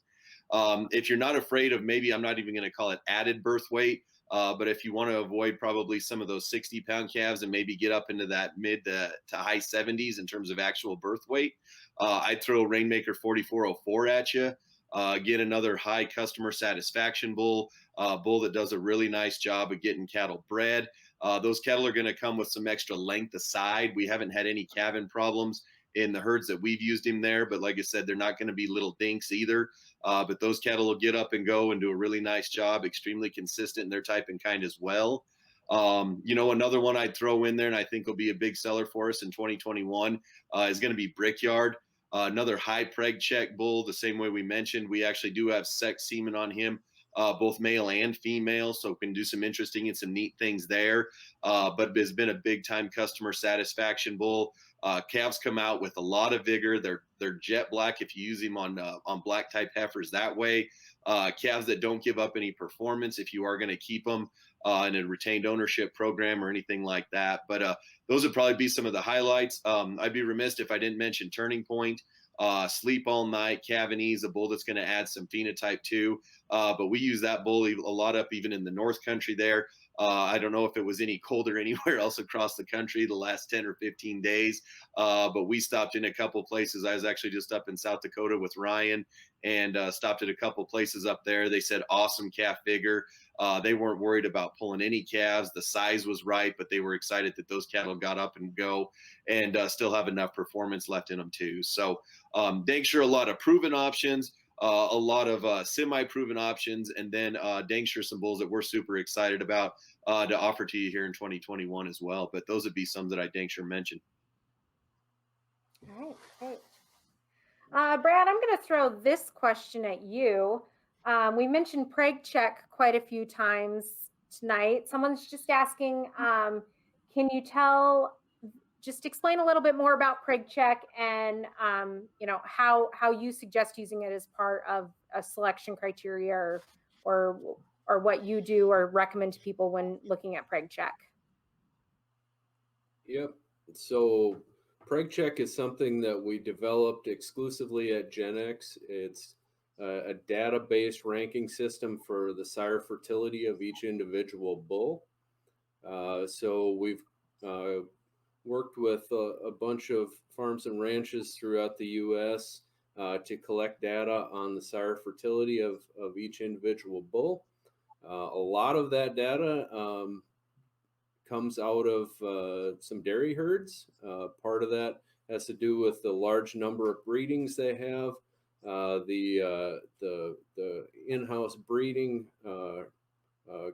If you're not afraid of, maybe I'm not even going to call it added birth weight, but if you want to avoid probably some of those 60-pound calves and maybe get up into that mid to high 70s in terms of actual birth weight, I'd throw Rainmaker 4404 at you. Get another high customer satisfaction bull that does a really nice job of getting cattle bred. Those cattle are going to come with some extra length aside. We haven't had any calving problems in the herds that we've used him there, but like I said, they're not going to be little dinks either. But those cattle will get up and go and do a really nice job, extremely consistent in their type and kind as well. Another one I'd throw in there and I think will be a big seller for us in 2021 is going to be Brickyard. Another high preg check bull, the same way we mentioned. We actually do have sex semen on him, both male and female, so we can do some interesting and some neat things there. But has been a big time customer satisfaction bull. Calves come out with a lot of vigor. They're jet black if you use them on black type heifers that way. Calves that don't give up any performance if you are going to keep them in a retained ownership program or anything like that. But those would probably be some of the highlights. I'd be remiss if I didn't mention Turning Point. Sleep All Night, Cavanese, a bull that's going to add some phenotype too. But we use that bull a lot up even in the North Country there. I don't know if it was any colder anywhere else across the country the last 10 or 15 days, but we stopped in a couple places. I was actually just up in South Dakota with Ryan and stopped at a couple places up there. They said awesome calf vigor. They weren't worried about pulling any calves. The size was right, but they were excited that those cattle got up and go and still have enough performance left in them too. So dang sure a lot of proven options. A lot of semi-proven options, and then dang sure some bulls that we're super excited about to offer to you here in 2021 as well. But those would be some that I dang sure mentioned. All right, great. Brad, I'm going to throw this question at you. We mentioned preg check quite a few times tonight. Someone's just asking, can you just explain a little bit more about preg check and how you suggest using it as part of a selection criteria or what you do or recommend to people when looking at preg check. Yep. So preg check is something that we developed exclusively at GenX. It's a data-based ranking system for the sire fertility of each individual bull. So we've worked with a bunch of farms and ranches throughout the U.S. To collect data on the sire fertility of each individual bull. A lot of that data comes out of some dairy herds. Part of that has to do with the large number of breedings they have, the in-house breeding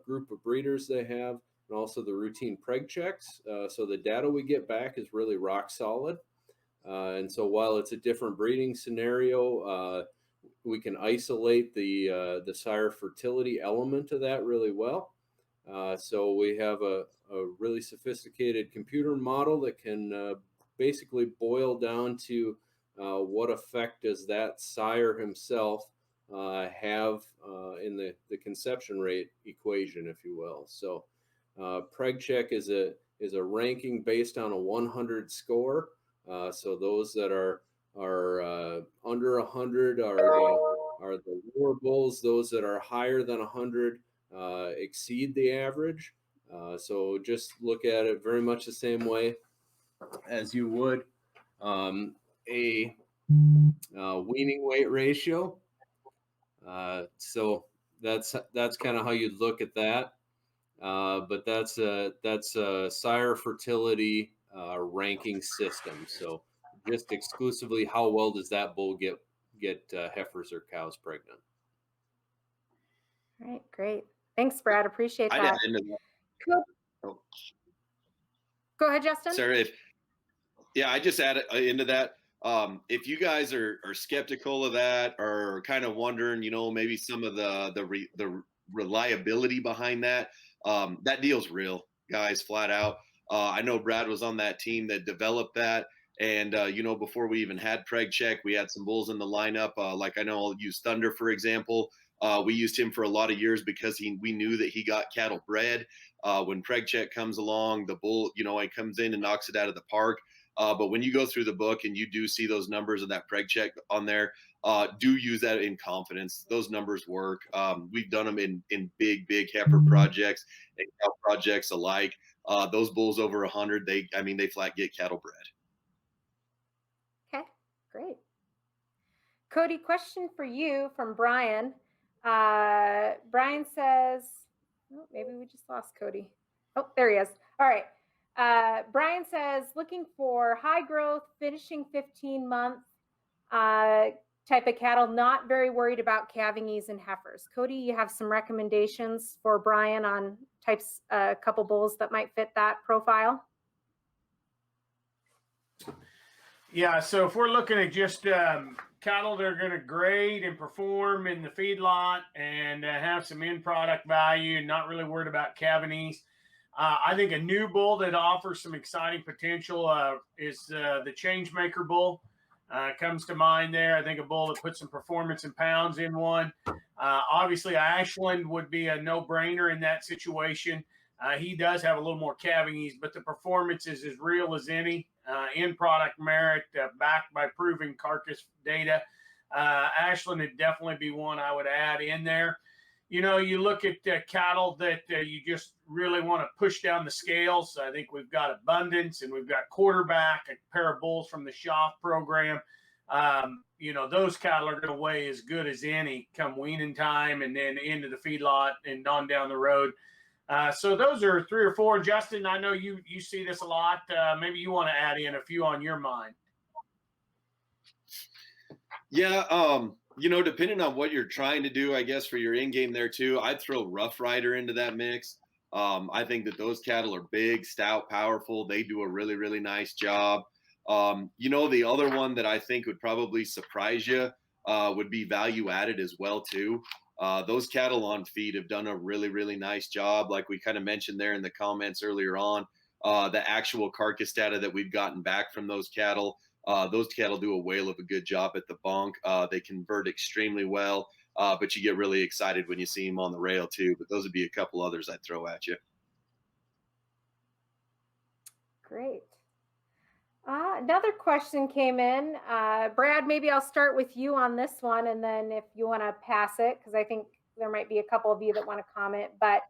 group of breeders they have, and also the routine preg checks. So the data we get back is really rock solid. And so while it's a different breeding scenario, we can isolate the sire fertility element of that really well. So we have a really sophisticated computer model that can basically boil down to what effect does that sire himself have in the conception rate equation, if you will. So preg check is a ranking based on a 100 score. So those that are under 100 are the lower bulls. Those that are higher than 100 exceed the average. So just look at it very much the same way as you would a weaning weight ratio. So that's kind of how you'd look at that. but that's a sire fertility ranking system. So just exclusively how well does that bull get heifers or cows pregnant? All right, great. Thanks, Brad. Appreciate I'd that. add into that. Cool. Oh, Go ahead, Justin. Sarah, I just add into that. If you guys are skeptical of that, or kind of wondering, maybe some of the reliability behind that, that deal's real, guys, flat out. I know Brad was on that team that developed that. And, before we even had Preg Check, we had some bulls in the lineup. Like I know I'll use Thunder, for example. We used him for a lot of years because we knew that he got cattle bred. When Preg Check comes along, the bull, it comes in and knocks it out of the park. But when you go through the book and you do see those numbers of that Preg Check on there, do use that in confidence. Those numbers work. We've done them in big heifer projects and cow projects alike. Those bulls over 100, they flat get cattle bred. Okay, great. Cody, question for you from Brian. Brian says, oh, maybe we just lost Cody. Oh, there he is. All right. Brian says, looking for high growth, finishing 15 month type of cattle, not very worried about calving ease and heifers. Cody, you have some recommendations for Brian on types, a couple bulls that might fit that profile? Yeah, so if we're looking at just cattle that are going to grade and perform in the feedlot and have some end product value and not really worried about calving ease, I think a new bull that offers some exciting potential is the Changemaker bull. Comes to mind there. I think a bull that puts some performance in pounds in one. Obviously, Ashland would be a no-brainer in that situation. He does have a little more calving ease, but the performance is as real as any. End product merit, backed by proven carcass data. Ashland would definitely be one I would add in there. You look at cattle that you just really want to push down the scales. I think we've got Abundance and we've got Quarterback, a pair of bulls from the Schaff program. Those cattle are going to weigh as good as any come weaning time and then into the feedlot and on down the road. So those are 3 or 4. Justin, I know you see this a lot. Maybe you want to add in a few on your mind. Yeah, depending on what you're trying to do, I guess for your end game there too, I'd throw Rough Rider into that mix. I think that those cattle are big, stout, powerful. They do a really, really nice job. The other one that I think would probably surprise you would be Value Added as well too. Those cattle on feed have done a really, really nice job. Like we kind of mentioned there in the comments earlier on, the actual carcass data that we've gotten back from those cattle do a whale of a good job at the bunk. They convert extremely well, but you get really excited when you see them on the rail too. But those would be a couple others I'd throw at you. Great. Another question came in. Brad, maybe I'll start with you on this one, and then if you want to pass it, because I think there might be a couple of you that want to comment. But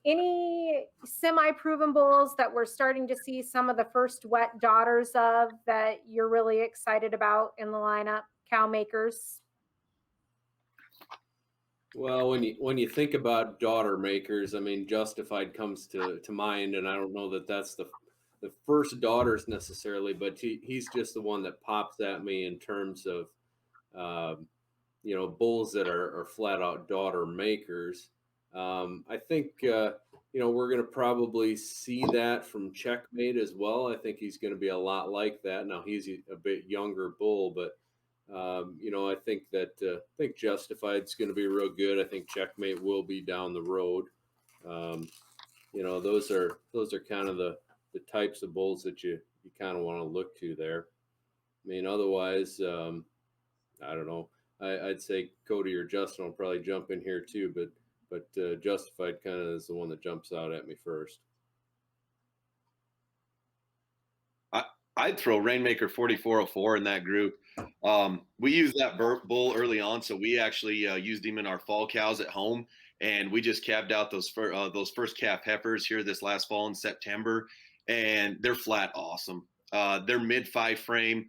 any semi-proven bulls that we're starting to see some of the first wet daughters of that you're really excited about in the lineup, cow makers? Well, when you think about daughter makers, I mean, Justified comes to mind, and I don't know that that's the first daughters necessarily, but he's just the one that pops at me in terms of, bulls that are flat out daughter makers. I think, we're going to probably see that from Checkmate as well. I think he's going to be a lot like that. Now he's a bit younger bull, but, I think Justified's going to be real good. I think Checkmate will be down the road. Those are kind of the types of bulls that you kind of want to look to there. I mean, otherwise, I don't know. I'd say Cody or Justin will probably jump in here too, but Justified kind of is the one that jumps out at me first. I'd throw Rainmaker 4404 in that group. We used that bull early on, so we actually used him in our fall cows at home, and we just calved out those first calf heifers here this last fall in September, and they're flat awesome. They're mid 5 frame.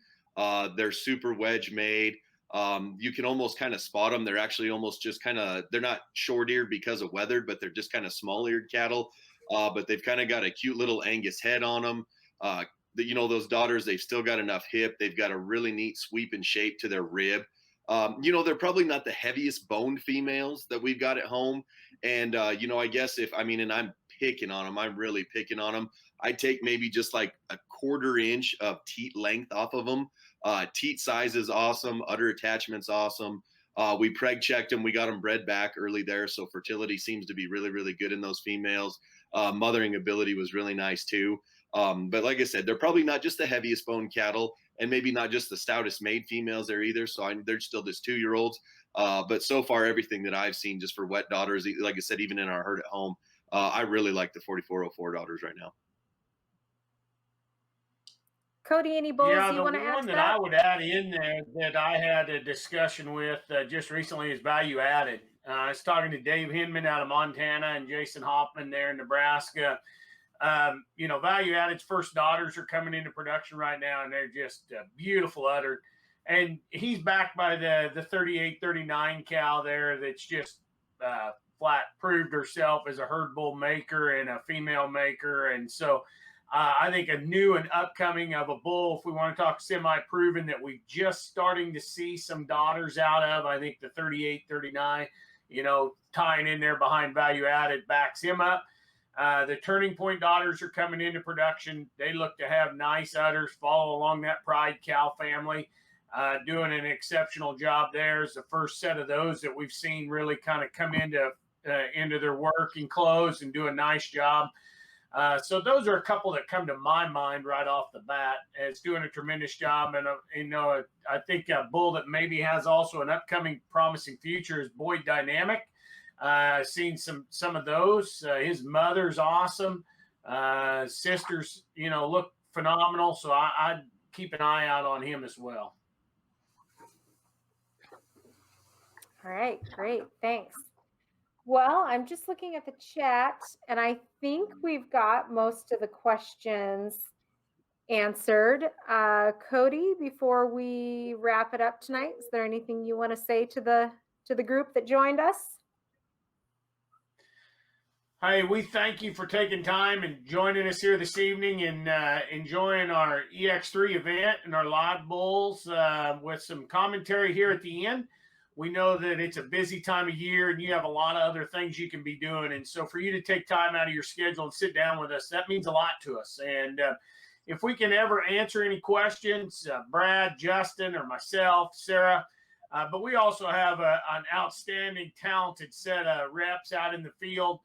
They're super wedge made. You can almost kind of spot them. They're actually almost just they're not short-eared because of weather, but they're just kind of small-eared cattle. But they've kind of got a cute little Angus head on them. Those daughters, they've still got enough hip. They've got a really neat sweep and shape to their rib. They're probably not the heaviest boned females that we've got at home. And, I guess and I'm picking on them, I'm really picking on them. I take maybe just like a 1/4 inch of teat length off of them. Teat size is awesome. Udder attachment's awesome. We preg checked them. We got them bred back early there. So fertility seems to be really, really good in those females. Mothering ability was really nice too. But like I said, they're probably not just the heaviest bone cattle, and maybe not just the stoutest made females there either. So they're still just 2-year-olds. But so far, everything that I've seen just for wet daughters, like I said, even in our herd at home, I really like the 4404 daughters right now. Cody, any bulls you want to add to that? The one that I would add in there that I had a discussion with just recently is value added. I was talking to Dave Hinman out of Montana and Jason Hoffman there in Nebraska. Value added's first daughters are coming into production right now, and they're just beautiful uddered. And he's backed by the 38-39 cow there that's just flat proved herself as a herd bull maker and a female maker. And so I think a new and upcoming of a bull, if we want to talk semi-proven, that we're just starting to see some daughters out of, I think the 38-39, tying in there behind value added backs him up. The Turning Point daughters are coming into production. They look to have nice udders, follow along that Pride cow family, doing an exceptional job there. It's the first set of those that we've seen really kind of come into their working clothes and do a nice job. So those are a couple that come to my mind right off the bat as doing a tremendous job. And, I think a bull that maybe has also an upcoming promising future is Boyd Dynamic. I've seen some of those. His mother's awesome. Sisters, look phenomenal. So I'd keep an eye out on him as well. All right, great. Thanks. Well, I'm just looking at the chat, and I think we've got most of the questions answered. Cody, before we wrap it up tonight, is there anything you want to say to the group that joined us? Hey, we thank you for taking time and joining us here this evening and enjoying our eX3 event and our live bulls with some commentary here at the end. We know that it's a busy time of year and you have a lot of other things you can be doing. And so for you to take time out of your schedule and sit down with us, that means a lot to us. And if we can ever answer any questions, Brad, Justin, or myself, Sarah, but we also have an outstanding, talented set of reps out in the field.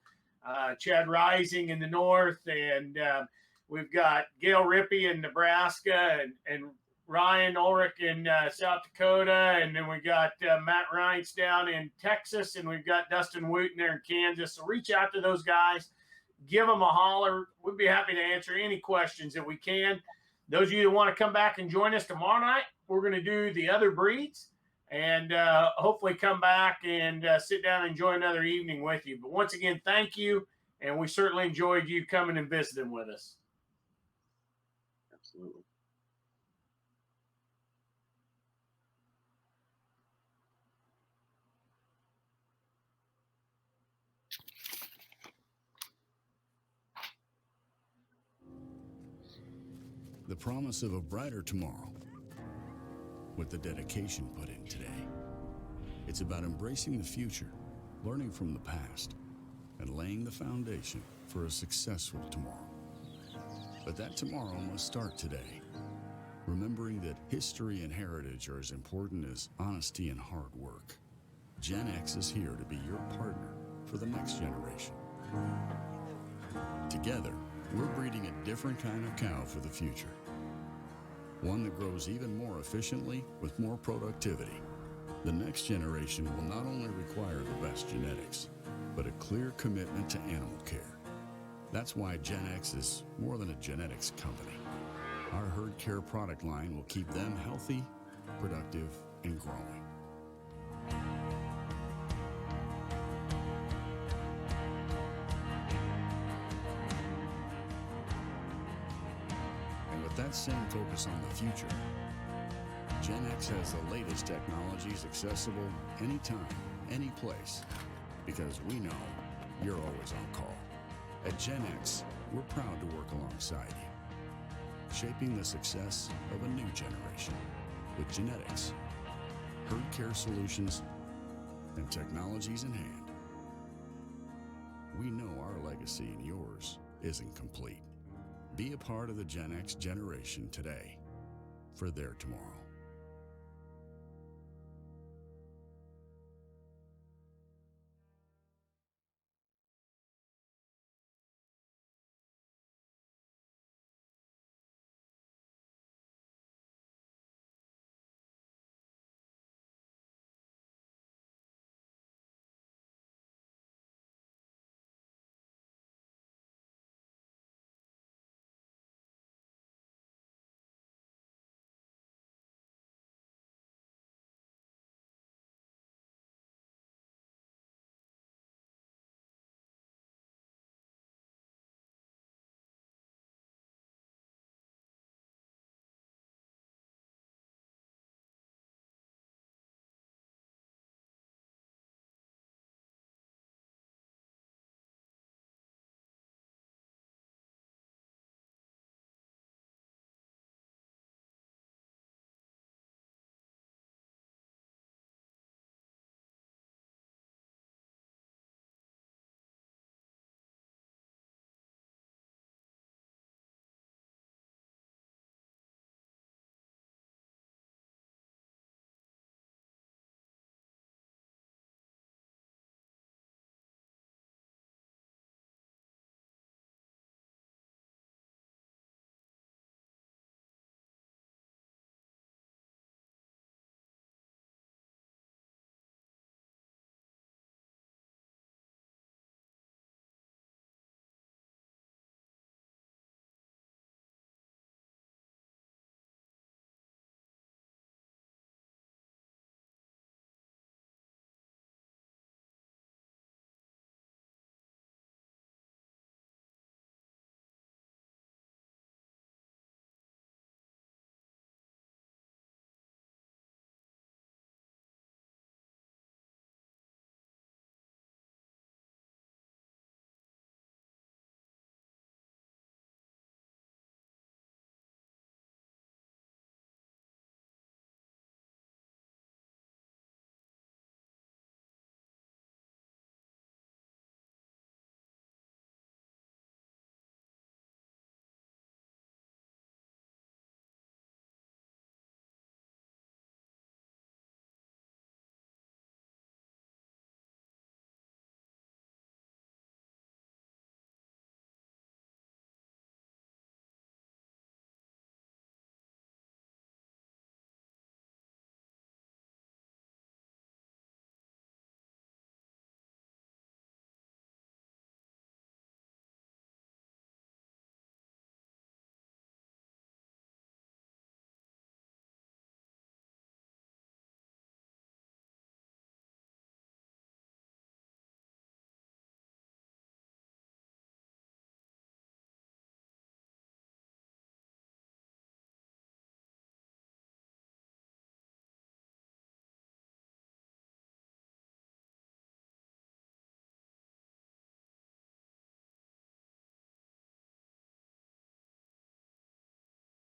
Chad Rising in the north, and we've got Gail Rippey in Nebraska, and Ryan Ulrich in South Dakota, and then we got Matt Reintz down in Texas, and we've got Dustin Wooten there in Kansas. So reach out to those guys, give them a holler. We'd be happy to answer any questions that we can. Those of you that want to come back and join us tomorrow night, we're going to do the other breeds. And hopefully come back and sit down and enjoy another evening with you. But once again, thank you. And we certainly enjoyed you coming and visiting with us. Absolutely. The promise of a brighter tomorrow with the dedication put in today. It's about embracing the future, learning from the past, and laying the foundation for a successful tomorrow. But that tomorrow must start today, remembering that history and heritage are as important as honesty and hard work. GenX is here to be your partner for the next generation. Together, we're breeding a different kind of cow for the future. One that grows even more efficiently with more productivity. The next generation will not only require the best genetics, but a clear commitment to animal care. That's why GenX is more than a genetics company. Our herd care product line will keep them healthy, productive, and growing. And with that same focus on the future, GenX has the latest technologies accessible anytime, any place, because we know you're always on call. At GenX, we're proud to work alongside you, shaping the success of a new generation with genetics, herd care solutions, and technologies in hand. We know our legacy and yours isn't complete. Be a part of the GenX generation today for their tomorrow.